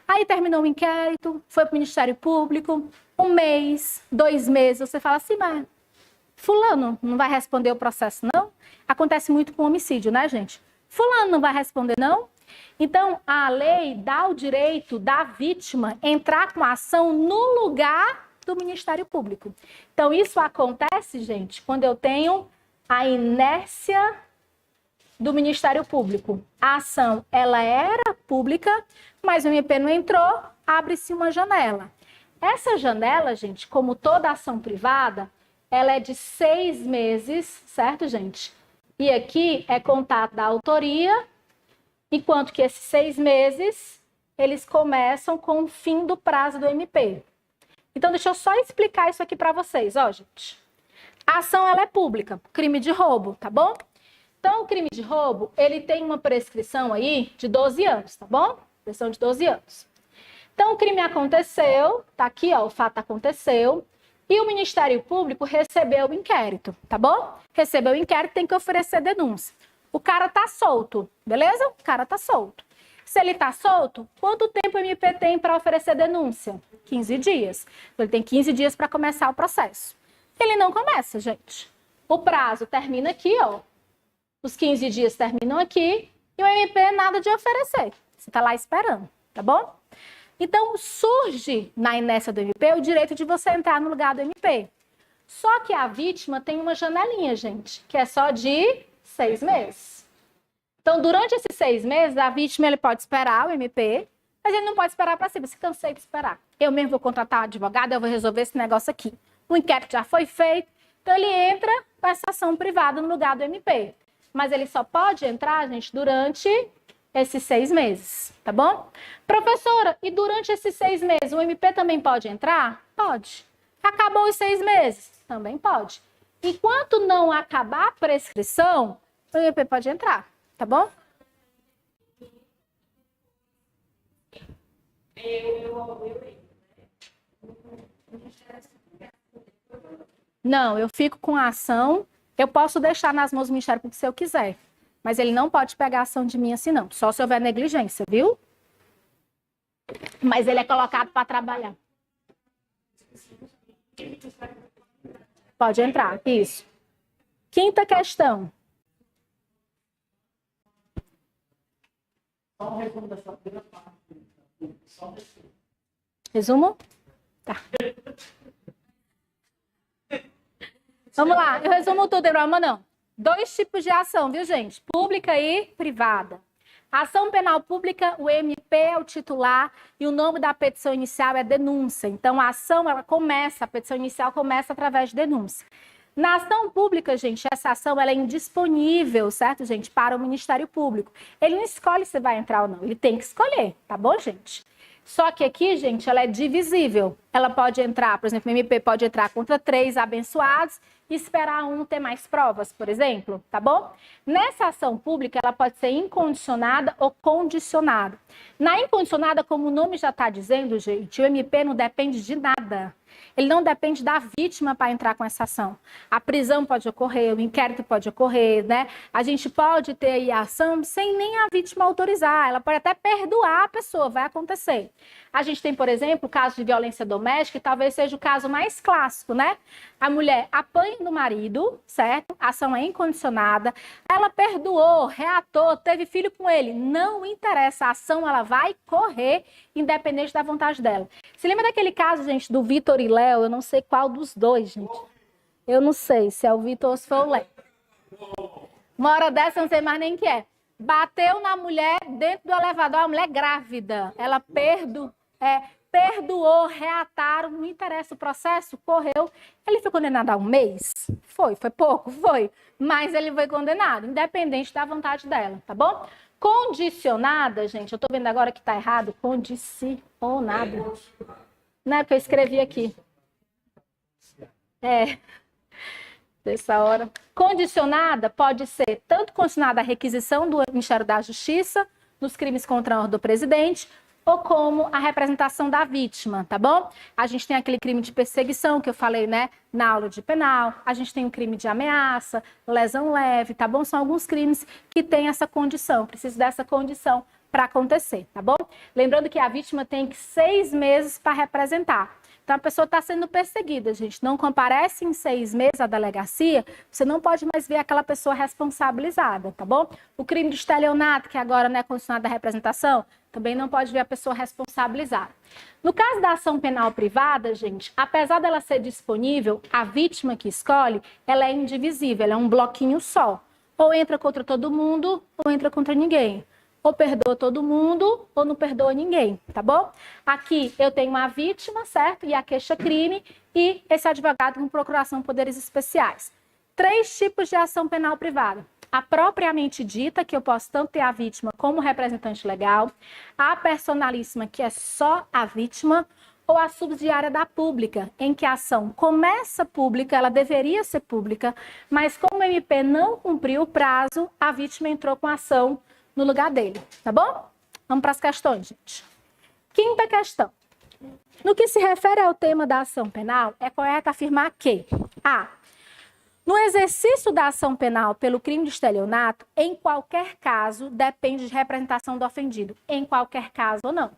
Aí terminou o inquérito, foi para o Ministério Público, 1 mês, 2 meses, você fala assim, mas fulano não vai responder o processo, não? Acontece muito com homicídio, né, gente? Fulano não vai responder, não? Então, a lei dá o direito da vítima entrar com a ação no lugar do Ministério Público. Então, isso acontece, gente, quando eu tenho a inércia do Ministério Público. A ação, ela era pública, mas o MP não entrou, abre-se uma janela. Essa janela, gente, como toda ação privada, ela é de 6 meses, certo, gente? E aqui é contato da autoria, enquanto que esses 6 meses, eles começam com o fim do prazo do MP. Então, deixa eu só explicar isso aqui para vocês, ó, gente. A ação, ela é pública, crime de roubo, tá bom? Então, o crime de roubo, ele tem uma prescrição aí de 12 anos, tá bom? Prescrição de 12 anos. Então, o crime aconteceu, tá aqui, ó, o fato aconteceu, e o Ministério Público recebeu o inquérito, tá bom? Recebeu o inquérito, tem que oferecer denúncia. O cara tá solto, beleza? O cara tá solto. Se ele tá solto, quanto tempo o MP tem para oferecer denúncia? 15 dias. Ele tem 15 dias para começar o processo. Ele não começa, gente. O prazo termina aqui, ó. Os 15 dias terminam aqui e o MP nada de oferecer. Você tá lá esperando, tá bom? Então, surge na inércia do MP o direito de você entrar no lugar do MP. Só que a vítima tem uma janelinha, gente, que é só de 6 meses. Então, durante esses 6 meses, a vítima ele pode esperar o MP, mas ele não pode esperar para sempre. Se cansei de esperar. Eu mesmo vou contratar um advogado, eu vou resolver esse negócio aqui. O inquérito já foi feito, então ele entra com essa ação privada no lugar do MP. Mas ele só pode entrar, gente, durante esses 6 meses, tá bom? Professora, e durante esses 6 meses, o MP também pode entrar? Pode. Acabou os 6 meses? Também pode. Enquanto não acabar a prescrição, o MP pode entrar, tá bom? Não, eu fico com a ação, eu posso deixar nas mãos do Ministério Público se eu quiser, mas ele não pode pegar a ação de mim assim não, só se houver negligência, viu? Mas ele é colocado para trabalhar. Pode entrar, isso. Quinta questão. Só um resumo dessa primeira parte. Resumo? Tá. Vamos lá, eu resumo tudo, Irma, não. 2 tipos de ação, viu, gente? Pública e privada. A ação penal pública, o MP é o titular e o nome da petição inicial é denúncia. Então, a ação, a petição inicial começa através de denúncia. Na ação pública, gente, essa ação ela é indisponível, certo, gente, para o Ministério Público. Ele não escolhe se vai entrar ou não, ele tem que escolher, tá bom, gente? Só que aqui, gente, ela é divisível. Ela pode entrar, por exemplo, o MP pode entrar contra 3 abençoados e esperar um ter mais provas, por exemplo, tá bom? Nessa ação pública, ela pode ser incondicionada ou condicionada. Na incondicionada, como o nome já está dizendo, gente, o MP não depende de nada. Ele não depende da vítima para entrar com essa ação. A prisão pode ocorrer, o inquérito pode ocorrer, né? A gente pode ter aí a ação sem nem a vítima autorizar. Ela pode até perdoar a pessoa, vai acontecer. A gente tem, por exemplo, o caso de violência doméstica, que talvez seja o caso mais clássico, né? A mulher apanha do marido, certo? A ação é incondicionada. Ela perdoou, reatou, teve filho com ele. Não interessa, a ação ela vai correr, independente da vontade dela. Se lembra daquele caso, gente, do Vitor e Léo? Eu não sei qual dos dois, gente. Eu não sei se é o Vitor ou se foi o Léo. Uma hora dessa, eu não sei mais nem o que é. Bateu na mulher dentro do elevador, a mulher grávida. Ela perdoou, reataram, não interessa o processo, correu. Ele foi condenado a 1 mês? Foi pouco? Foi. Mas ele foi condenado, independente da vontade dela, tá bom? Condicionada, gente, eu tô vendo agora que tá errado, condicionada. Não é porque eu escrevi aqui. Dessa hora. Condicionada pode ser tanto condicionada à requisição do Ministério da Justiça, nos crimes contra a honra do presidente, ou como a representação da vítima, tá bom? A gente tem aquele crime de perseguição que eu falei, né, na aula de penal. A gente tem o crime de ameaça, lesão leve, tá bom? São alguns crimes que têm essa condição, precisa dessa condição para acontecer, tá bom? Lembrando que a vítima tem 6 meses para representar. Então, a pessoa está sendo perseguida, gente. Não comparece em 6 meses à delegacia, você não pode mais ver aquela pessoa responsabilizada, tá bom? O crime de estelionato, que agora não é condicionado à representação, também não pode ver a pessoa responsabilizada. No caso da ação penal privada, gente, apesar dela ser disponível, a vítima que escolhe, ela é indivisível, ela é um bloquinho só. Ou entra contra todo mundo, ou entra contra ninguém. Ou perdoa todo mundo, ou não perdoa ninguém, tá bom? Aqui eu tenho uma vítima, certo? E a queixa-crime, e esse advogado com procuração de poderes especiais. 3 tipos de ação penal privada. A propriamente dita, que eu posso tanto ter a vítima como representante legal. A personalíssima, que é só a vítima. Ou a subsidiária da pública, em que a ação começa pública, ela deveria ser pública, mas como o MP não cumpriu o prazo, a vítima entrou com a ação no lugar dele, tá bom? Vamos para as questões, gente. 5ª questão. No que se refere ao tema da ação penal, é correto afirmar que a. No exercício da ação penal pelo crime de estelionato, em qualquer caso, depende de representação do ofendido. Em qualquer caso ou não.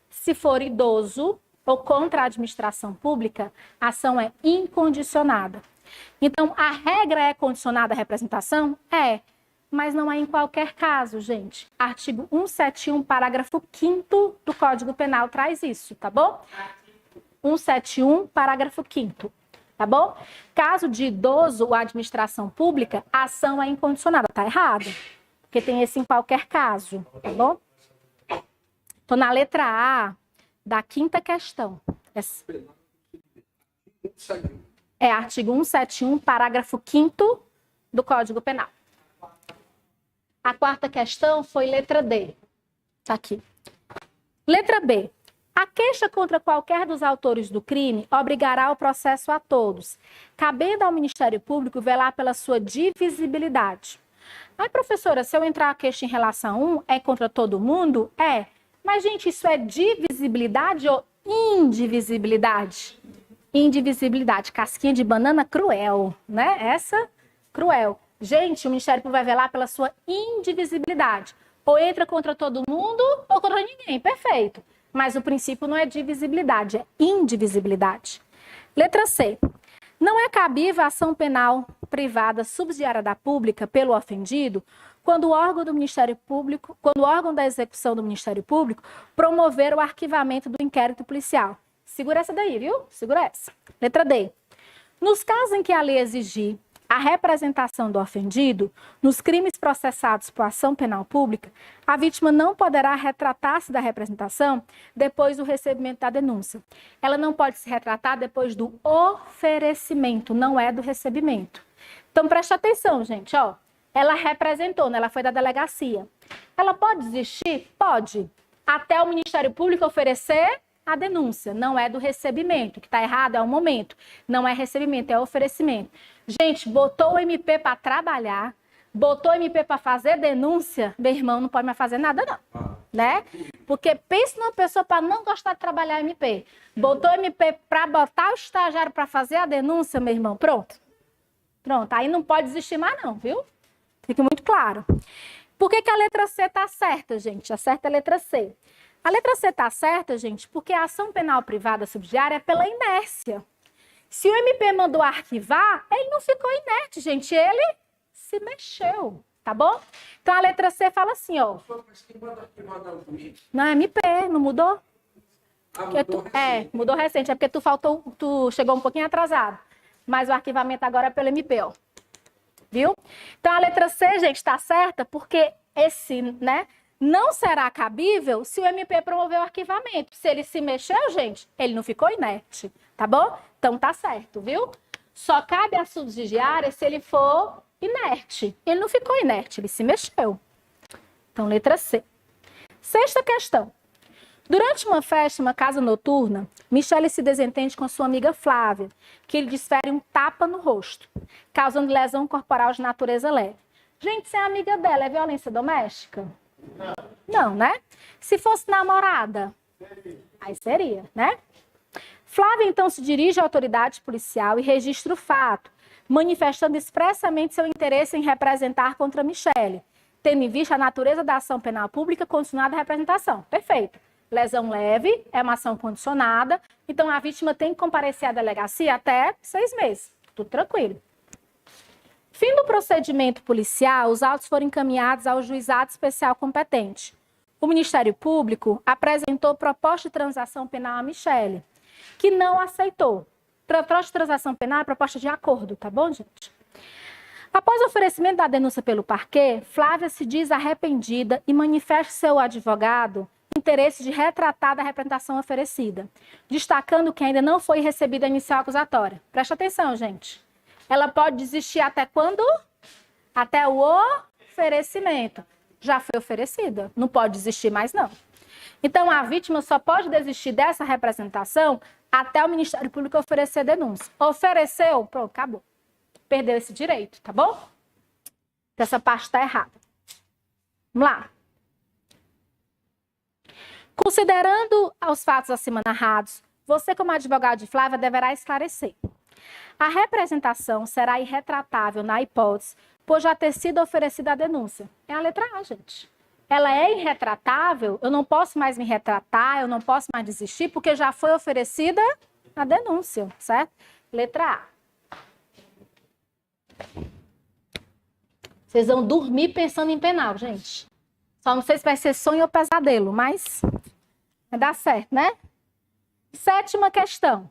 Se for idoso ou contra a administração pública, a ação é incondicionada. Então, a regra é condicionada à representação? É. Mas não é em qualquer caso, gente. Artigo 171, parágrafo 5º do Código Penal traz isso, tá bom? 171, parágrafo 5º, tá bom? Caso de idoso ou administração pública, a ação é incondicionada. Tá errado, porque tem esse em qualquer caso, tá bom? Tô na letra A da 5ª questão. É artigo 171, parágrafo 5º do Código Penal. A 4ª questão foi letra D. Tá aqui. Letra B. A queixa contra qualquer dos autores do crime obrigará o processo a todos, cabendo ao Ministério Público velar pela sua divisibilidade. Ai, professora, se eu entrar a queixa em relação a um, é contra todo mundo? É. Mas, gente, isso é divisibilidade ou indivisibilidade? Indivisibilidade. Casquinha de banana cruel, né? Essa, cruel. Gente, o Ministério Público vai velar pela sua indivisibilidade. Ou entra contra todo mundo ou contra ninguém. Perfeito. Mas o princípio não é divisibilidade, é indivisibilidade. Letra C. Não é cabível a ação penal privada subsidiária da pública pelo ofendido quando o órgão do Ministério Público, quando o órgão da execução do Ministério Público promover o arquivamento do inquérito policial. Segura essa daí, viu? Segura essa. Letra D. Nos casos em que a lei exigir a representação do ofendido nos crimes processados por ação penal pública, a vítima não poderá retratar-se da representação depois do recebimento da denúncia. Ela não pode se retratar depois do oferecimento, não é do recebimento. Então, preste atenção, gente, ó. Ela representou, né? Ela foi da delegacia. Ela pode desistir? Pode. Até o Ministério Público oferecer a denúncia. Não é do recebimento. O que está errado é o momento. Não é recebimento, é oferecimento. Gente, botou o MP para trabalhar, botou o MP para fazer denúncia, meu irmão, não pode mais fazer nada não, né? Porque pensa numa pessoa para não gostar de trabalhar MP. Botou o MP para botar o estagiário para fazer a denúncia, meu irmão, pronto. Pronto, aí não pode desistir mais não, viu? Fique muito claro. Por que a letra C está certa, gente? A certa é a letra C. A letra C está certa, gente, porque a ação penal privada subsidiária é pela inércia. Se o MP mandou arquivar, ele não ficou inerte, gente. Ele se mexeu, tá bom? Então, a letra C fala assim, ó. Não, MP, não mudou? Mudou recente. É porque tu chegou um pouquinho atrasado. Mas o arquivamento agora é pelo MP, ó. Viu? Então, a letra C, gente, está certa porque esse, né, não será cabível se o MP promover o arquivamento. Se ele se mexeu, gente, ele não ficou inerte, tá bom? Então, tá certo, viu? Só cabe a subsidiária se ele for inerte. Ele não ficou inerte, ele se mexeu. Então, letra C. 6ª questão. Durante uma festa, uma casa noturna, Michele se desentende com sua amiga Flávia, que lhe desfere um tapa no rosto, causando lesão corporal de natureza leve. Gente, se é amiga dela, é violência doméstica? Não, né? Se fosse namorada, aí seria, né? Flávia, então, se dirige à autoridade policial e registra o fato, manifestando expressamente seu interesse em representar contra Michele. tendo em vista a natureza da ação penal pública condicionada à representação. Perfeito. Lesão leve é uma ação condicionada, então a vítima tem que comparecer à delegacia até 6 meses. Tudo tranquilo. Fim do procedimento policial, os autos foram encaminhados ao juizado especial competente. O Ministério Público apresentou proposta de transação penal a Michele, que não aceitou. Proposta de transação penal é proposta de acordo, tá bom, gente? Após o oferecimento da denúncia pelo parquê, Flávia se diz arrependida e manifesta seu advogado interesse de retratar da representação oferecida, destacando que ainda não foi recebida a inicial acusatória. Preste atenção, gente. Ela pode desistir até quando? Até o oferecimento. Já foi oferecida, não pode desistir mais não. Então, a vítima só pode desistir dessa representação até o Ministério Público oferecer denúncia. Ofereceu, pronto, acabou. Perdeu esse direito, tá bom? Essa parte está errada. Vamos lá. Considerando os fatos acima narrados, você, como advogado de Flávia, deverá esclarecer. A representação será irretratável na hipótese por já ter sido oferecida a denúncia. É a letra A, gente. Ela é irretratável, eu não posso mais me retratar, eu não posso mais desistir, porque já foi oferecida a denúncia, certo? Letra A. Vocês vão dormir pensando em penal, gente. Só não sei se vai ser sonho ou pesadelo, mas vai dar certo, né? 7ª questão.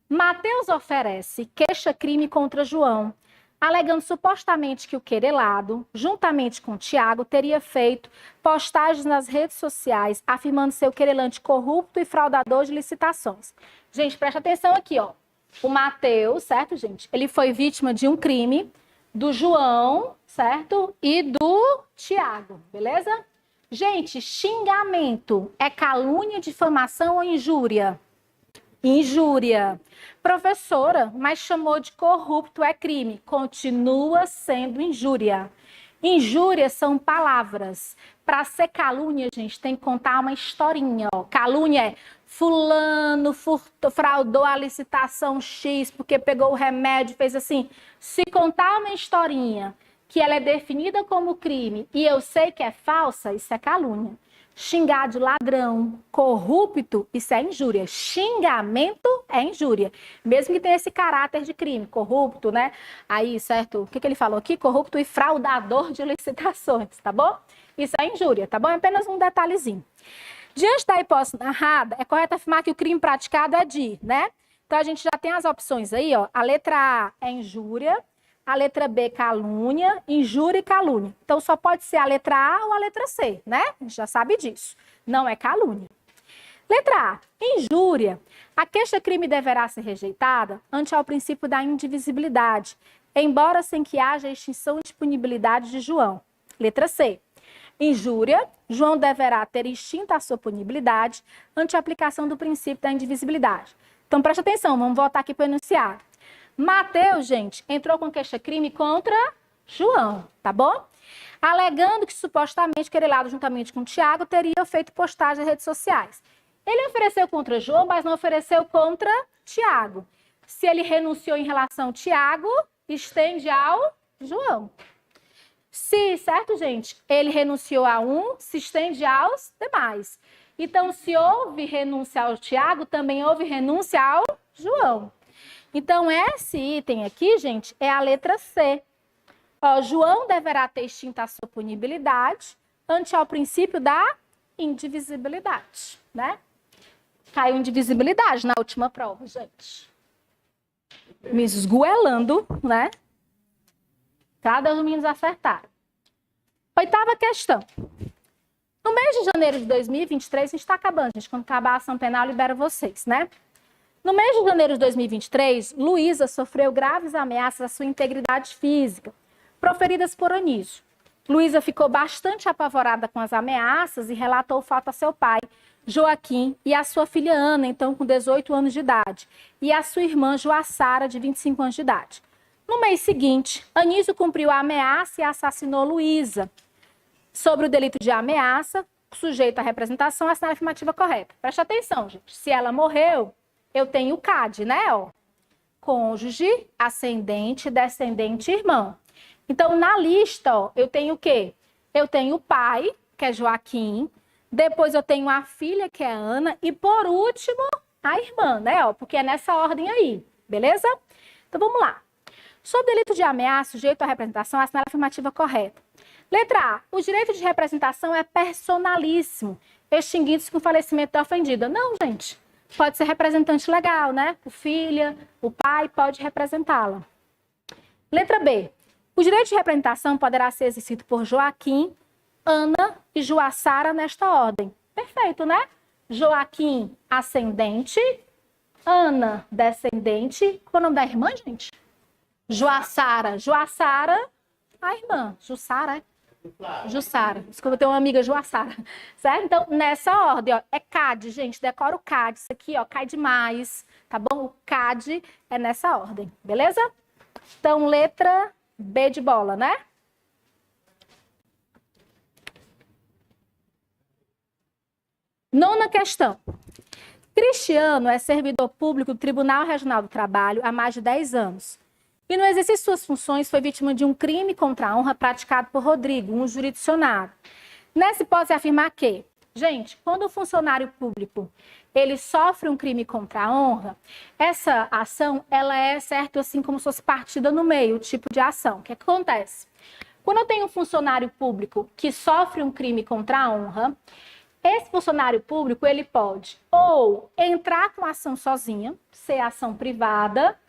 Mateus oferece queixa-crime contra João, alegando supostamente que o querelado, juntamente com Tiago, teria feito postagens nas redes sociais, afirmando ser o querelante corrupto e fraudador de licitações. Gente, presta atenção aqui, ó. O Mateus, certo, gente? Ele foi vítima de um crime do João, certo? E do Tiago, beleza? Gente, xingamento é calúnia, difamação ou injúria? Injúria. Professora, mas chamou de corrupto é crime. Continua sendo injúria. Injúrias são palavras. Para ser calúnia, gente, tem que contar uma historinha. Ó. Calúnia é fulano fraudou a licitação X porque pegou o remédio, fez assim. Se contar uma historinha que ela é definida como crime e eu sei que é falsa, isso é calúnia. Xingar de ladrão, corrupto, isso é injúria. Xingamento é injúria. Mesmo que tenha esse caráter de crime, corrupto, né? Aí, certo? O que ele falou aqui? Corrupto e fraudador de licitações, tá bom? Isso é injúria, tá bom? É apenas um detalhezinho. Diante da hipótese narrada, é correto afirmar que o crime praticado é de, né? Então, a gente já tem as opções aí, ó. A letra A é injúria, a letra B, calúnia, injúria e calúnia. Então, só pode ser a letra A ou a letra C, né? A gente já sabe disso. Não é calúnia. Letra A, injúria. A queixa-crime deverá ser rejeitada ante ao princípio da indivisibilidade, embora sem que haja extinção e punibilidade de João. Letra C. Injúria, João deverá ter extinta a sua punibilidade ante a aplicação do princípio da indivisibilidade. Então, preste atenção, vamos voltar aqui para o enunciado. Mateus, gente, entrou com queixa-crime contra João, tá bom? Alegando que supostamente querelado juntamente com Tiago teria feito postagem nas redes sociais. Ele ofereceu contra João, mas não ofereceu contra Tiago. Se ele renunciou em relação ao Tiago, estende ao João. Se, certo, gente, ele renunciou a um, se estende aos demais. Então, se houve renúncia ao Tiago, também houve renúncia ao João. Então, esse item aqui, gente, é a letra C. Ó, João deverá ter extinta a sua punibilidade ante ao princípio da indivisibilidade, né? Caiu indivisibilidade na última prova, gente. Me esgoelando, né? Cada um dos meninos acertaram. 8ª questão. No mês de janeiro de 2023, a gente está acabando, gente. Quando acabar a ação penal, libera vocês, né? No mês de janeiro de 2023, Luísa sofreu graves ameaças à sua integridade física, proferidas por Anísio. Luísa ficou bastante apavorada com as ameaças e relatou o fato a seu pai, Joaquim, e a sua filha Ana, então com 18 anos de idade, e a sua irmã Joaçara, de 25 anos de idade. No mês seguinte, Anísio cumpriu a ameaça e assassinou Luísa. Sobre o delito de ameaça, sujeito à representação, assinar a afirmativa correta. Preste atenção, gente. Se ela morreu, eu tenho o CAD, né? Ó. Cônjuge, ascendente, descendente, irmão. Então, na lista, ó, eu tenho o quê? eu tenho o pai, que é Joaquim, depois eu tenho a filha, que é Ana, e por último, a irmã, né? Ó, porque é nessa ordem aí, beleza? Então vamos lá. Sob delito de ameaça, sujeito à representação, assinala a afirmativa correta. Letra A. O direito de representação é personalíssimo, extinguido-se com o falecimento da ofendida. Não, gente. Pode ser representante legal, né? O filho, o pai pode representá-la. Letra B. O direito de representação poderá ser exercido por Joaquim, Ana e Joaçara nesta ordem. Perfeito, né? Joaquim, ascendente. Ana, descendente. Qual é o nome da irmã, gente? Joaçara. Joaçara, a irmã. Jussara, é? Jussara. Desculpa, eu tenho uma amiga Joaçara. Certo? Então, nessa ordem, ó, é CAD, gente. Decora o CAD. Isso aqui, ó, cai demais. Tá bom? O CAD é nessa ordem. Beleza? Então, letra B de bola, né? Nona questão. Cristiano é servidor público do Tribunal Regional do Trabalho há mais de 10 anos. E no exercício de suas funções foi vítima de um crime contra a honra praticado por Rodrigo, um jurisdicionado. Nessa hipótese, afirmar que, gente, quando o funcionário público ele sofre um crime contra a honra, essa ação ela é, certo, assim como se fosse partida no meio, o tipo de ação. O que acontece? Quando eu tenho um funcionário público que sofre um crime contra a honra, esse funcionário público ele pode ou entrar com ação sozinha, ser ação privada,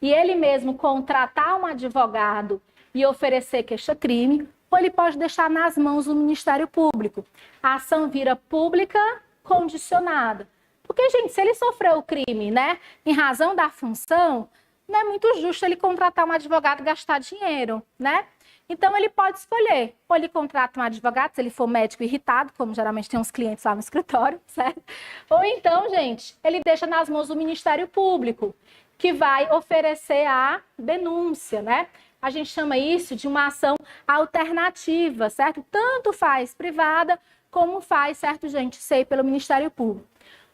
e ele mesmo contratar um advogado e oferecer queixa-crime, ou ele pode deixar nas mãos do Ministério Público. A ação vira pública condicionada. Porque, gente, se ele sofreu o crime, né, em razão da função, não é muito justo ele contratar um advogado e gastar dinheiro, né? Então, ele pode escolher. Ou ele contrata um advogado, se ele for médico irritado, como geralmente tem uns clientes lá no escritório, certo? Ou então, gente, ele deixa nas mãos do Ministério Público, que vai oferecer a denúncia, né? A gente chama isso de uma ação alternativa, certo? Tanto faz privada, como faz, certo, gente, sei pelo Ministério Público.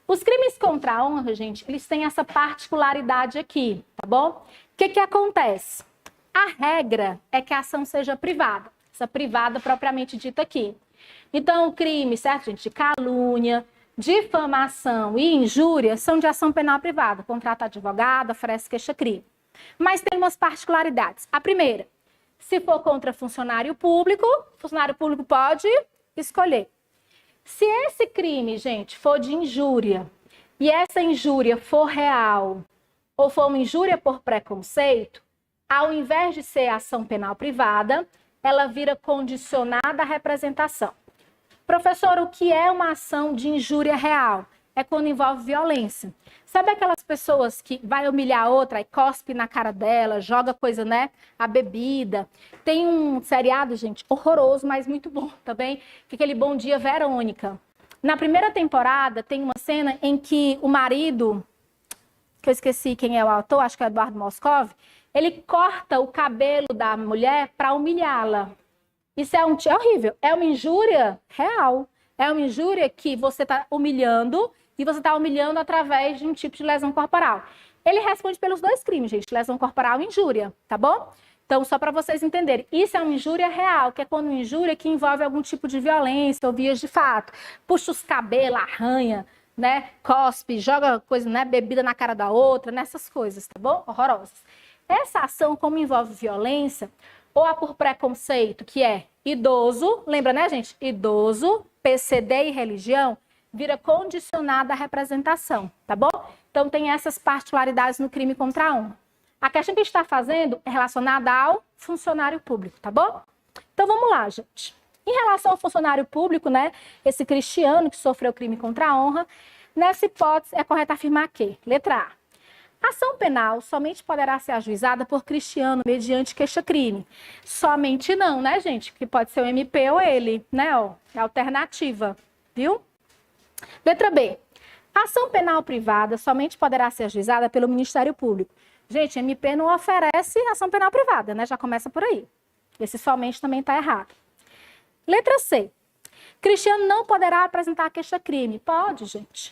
Os crimes contra a honra, gente, eles têm essa particularidade aqui, tá bom? O que acontece? A regra é que a ação seja privada, essa privada propriamente dita aqui. Então, o crime, certo, gente, de calúnia, difamação e injúria são de ação penal privada. Contrata advogado, oferece queixa-crime. Mas tem umas particularidades. A primeira, se for contra funcionário público, o funcionário público pode escolher. Se esse crime, gente, for de injúria e essa injúria for real ou for uma injúria por preconceito, ao invés de ser ação penal privada, ela vira condicionada à representação. Professor, o que é uma ação de injúria real? É quando envolve violência. Sabe aquelas pessoas que vai humilhar a outra e cospe na cara dela, joga coisa, né? A bebida. Tem um seriado, gente, horroroso, mas muito bom também, que é aquele Bom Dia Verônica. Na primeira temporada tem uma cena em que o marido, que eu esqueci quem é o autor, acho que é Eduardo Moscov, ele corta o cabelo da mulher para humilhá-la. Isso é horrível. É uma injúria real. É uma injúria que você está humilhando e você está humilhando através de um tipo de lesão corporal. Ele responde pelos dois crimes, gente. Lesão corporal e injúria, tá bom? Então, só para vocês entenderem. Isso é uma injúria real, que é quando uma injúria que envolve algum tipo de violência ou vias de fato. Puxa os cabelos, arranha, né? Cospe, joga coisa, né? Bebida na cara da outra, nessas coisas, tá bom? Horrorosas. Essa ação, como envolve violência, ou a por preconceito, que é idoso, lembra, né, gente? Idoso, PCD e religião, vira condicionada à representação, tá bom? Então, tem essas particularidades no crime contra a honra. A questão que a gente está fazendo é relacionada ao funcionário público, tá bom? Então, vamos lá, gente. Em relação ao funcionário público, né, esse Cristiano que sofreu crime contra a honra, nessa hipótese é correto afirmar que, letra A, a ação penal somente poderá ser ajuizada por Cristiano mediante queixa-crime. Somente não, né, gente? Que pode ser o MP ou ele, né? Ó, é alternativa, viu? Letra B. A ação penal privada somente poderá ser ajuizada pelo Ministério Público. Gente, MP não oferece ação penal privada, né? Já começa por aí. Esse somente também está errado. Letra C. Cristiano não poderá apresentar queixa-crime. Pode, gente.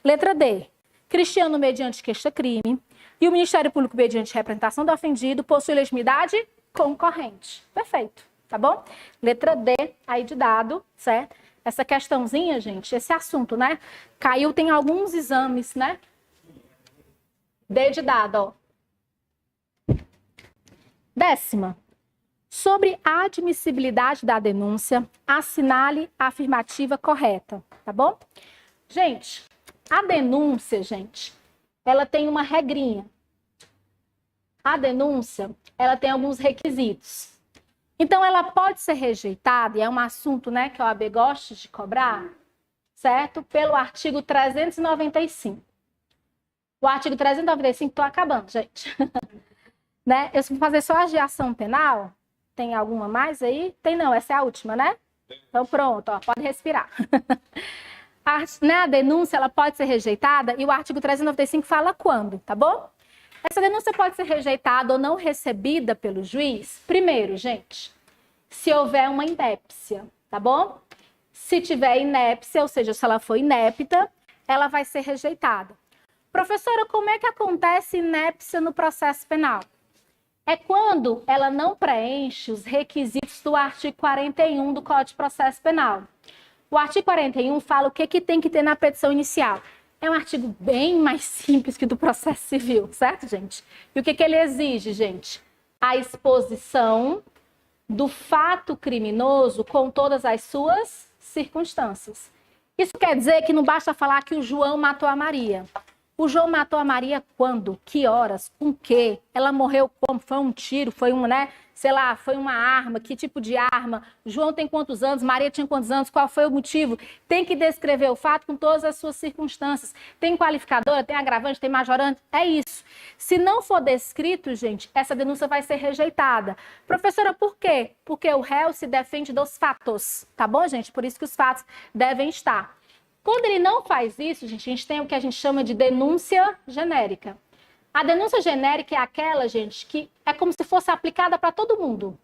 Letra D. Cristiano, mediante queixa-crime, e o Ministério Público, mediante representação do ofendido, possui legitimidade concorrente. Perfeito. tá bom? Letra D aí de dado, certo? Essa questãozinha, gente, esse assunto, né? Caiu, tem alguns exames, né? D de dado, ó. 10ª. Sobre a admissibilidade da denúncia, assinale a afirmativa correta, tá bom? Gente, a denúncia, gente, ela tem uma regrinha. A denúncia, ela tem alguns requisitos. Então, ela pode ser rejeitada, e é um assunto, né, que a OAB gosta de cobrar, certo? Pelo artigo 395. O artigo 395, estou acabando, gente. Né? Eu vou fazer só a de ação penal. Tem alguma mais aí? Tem não, essa é a última, né? Então pronto, ó, pode respirar. A denúncia, ela pode ser rejeitada e o artigo 395 fala quando, tá bom? Essa denúncia pode ser rejeitada ou não recebida pelo juiz, primeiro, gente, se houver uma inépcia, tá bom? Se tiver inépcia, ou seja, se ela for inepta, ela vai ser rejeitada. Professora, como é que acontece inépcia no processo penal? É quando ela não preenche os requisitos do artigo 41 do Código de Processo Penal. O artigo 41 fala o que tem que ter na petição inicial. É um artigo bem mais simples que o do processo civil, certo, gente? E o que ele exige, gente? A exposição do fato criminoso com todas as suas circunstâncias. Isso quer dizer que não basta falar que o João matou a Maria. O João matou a Maria quando? Que horas? Com quê? Ela morreu como? Foi um tiro? Foi um, né? Sei lá, foi uma arma? Que tipo de arma? João tem quantos anos? Maria tinha quantos anos? Qual foi o motivo? Tem que descrever o fato com todas as suas circunstâncias. Tem qualificadora, tem agravante, tem majorante? É isso. Se não for descrito, gente, essa denúncia vai ser rejeitada. Professora, por quê? Porque o réu se defende dos fatos, tá bom, gente? Por isso que os fatos devem estar. Quando ele não faz isso, gente, a gente tem o que a gente chama de denúncia genérica. A denúncia genérica é aquela, gente, que é como se fosse aplicada para todo mundo.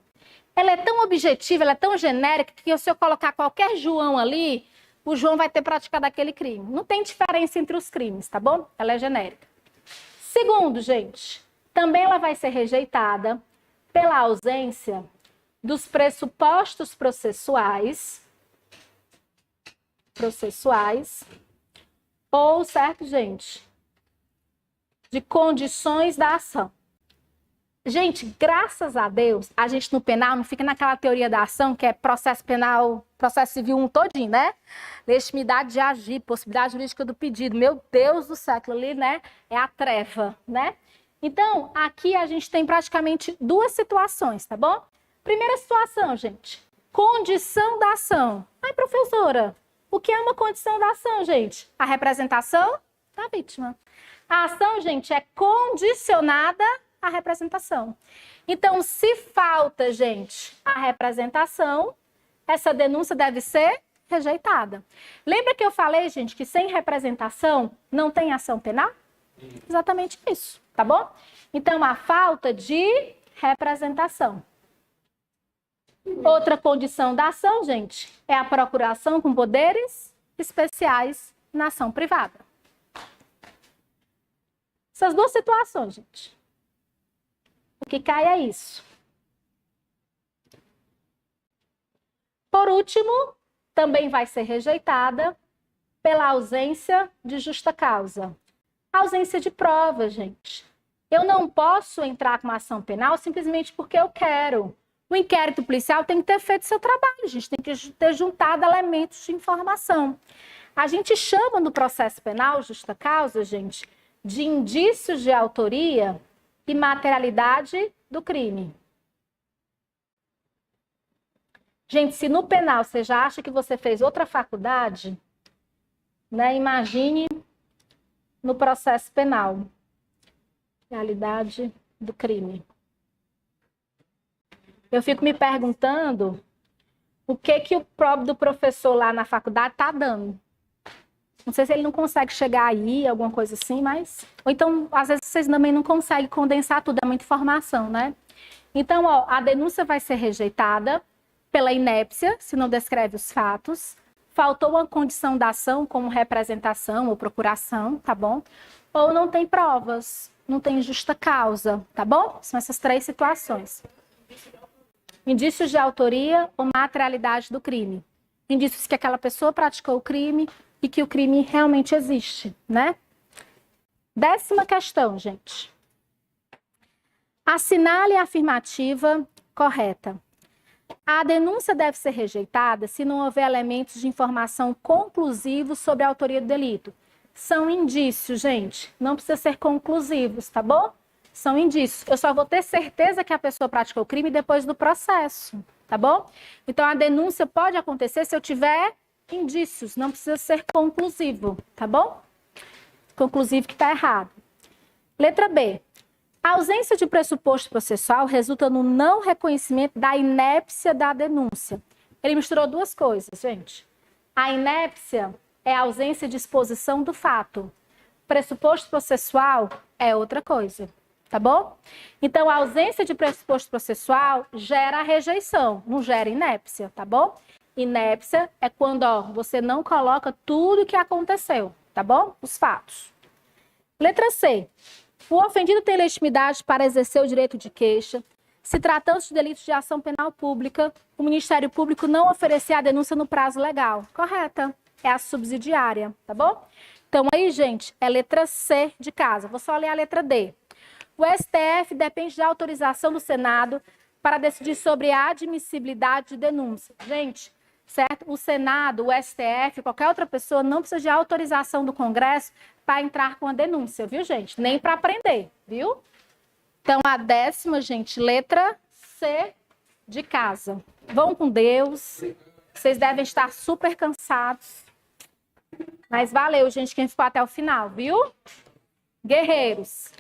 Ela é tão objetiva, ela é tão genérica, que se eu colocar qualquer João ali, o João vai ter praticado aquele crime. Não tem diferença entre os crimes, tá bom? Ela é genérica. Segundo, gente, também ela vai ser rejeitada pela ausência dos pressupostos processuais, ou, certo, gente, de condições da ação. Gente, graças a Deus, a gente no penal não fica naquela teoria da ação, que é processo penal, processo civil um todinho, né? Legitimidade de agir, possibilidade jurídica do pedido. Meu Deus do céu, aquilo ali, né? É a treva, né? Então, aqui a gente tem praticamente duas situações, tá bom? Primeira situação, gente, condição da ação. Ai, professora, o que é uma condição da ação, gente? A representação da vítima. A ação, gente, é condicionada à representação. Então, se falta, gente, a representação, essa denúncia deve ser rejeitada. Lembra que eu falei, gente, que sem representação não tem ação penal? Exatamente isso, tá bom? Então, a falta de representação. Outra condição da ação, gente, é a procuração com poderes especiais na ação privada. Essas duas situações, gente. O que cai é isso. Por último, também vai ser rejeitada pela ausência de justa causa. Ausência de prova, gente. Eu não posso entrar com uma ação penal simplesmente porque eu quero. O inquérito policial tem que ter feito seu trabalho, a gente tem que ter juntado elementos de informação. A gente chama no processo penal, justa causa, gente, de indícios de autoria e materialidade do crime. Gente, se no penal você já acha que você fez outra faculdade, né, imagine no processo penal. Realidade do crime. Eu fico me perguntando o que o próprio do professor lá na faculdade está dando. Não sei se ele não consegue chegar aí, alguma coisa assim, mas... Ou então, às vezes, vocês também não conseguem condensar tudo, é muita informação, né? Então, ó, a denúncia vai ser rejeitada pela inépcia, se não descreve os fatos. Faltou uma condição da ação, como representação ou procuração, tá bom? Ou não tem provas, não tem justa causa, tá bom? São essas três situações. Indícios de autoria ou materialidade do crime. Indícios que aquela pessoa praticou o crime e que o crime realmente existe, né? 10ª questão, gente. Assinale a afirmativa correta. A denúncia deve ser rejeitada se não houver elementos de informação conclusivos sobre a autoria do delito. São indícios, gente. Não precisa ser conclusivos, tá bom? São indícios. Eu só vou ter certeza que a pessoa praticou o crime depois do processo, tá bom? Então, a denúncia pode acontecer se eu tiver indícios. Não precisa ser conclusivo, tá bom? Conclusivo que está errado. Letra B. A ausência de pressuposto processual resulta no não reconhecimento da inépcia da denúncia. Ele misturou duas coisas, gente. A inépcia é a ausência de exposição do fato. Pressuposto processual é outra coisa, tá bom? Então, a ausência de pressuposto processual gera a rejeição, não gera inépcia, tá bom? Inépcia é quando, você não coloca tudo o que aconteceu, tá bom? Os fatos. Letra C. O ofendido tem legitimidade para exercer o direito de queixa. Se tratando de delitos de ação penal pública, o Ministério Público não oferecer a denúncia no prazo legal. Correta. É a subsidiária, tá bom? Então aí, gente, é letra C de casa. Vou só ler a letra D. O STF depende da autorização do Senado para decidir sobre a admissibilidade de denúncia. Gente, certo? O Senado, o STF, qualquer outra pessoa não precisa de autorização do Congresso para entrar com a denúncia, viu, gente? Nem para prender, viu? Então, a 10ª, gente, letra C de casa. Vão com Deus. Vocês devem estar super cansados. Mas valeu, gente, quem ficou até o final, viu? Guerreiros.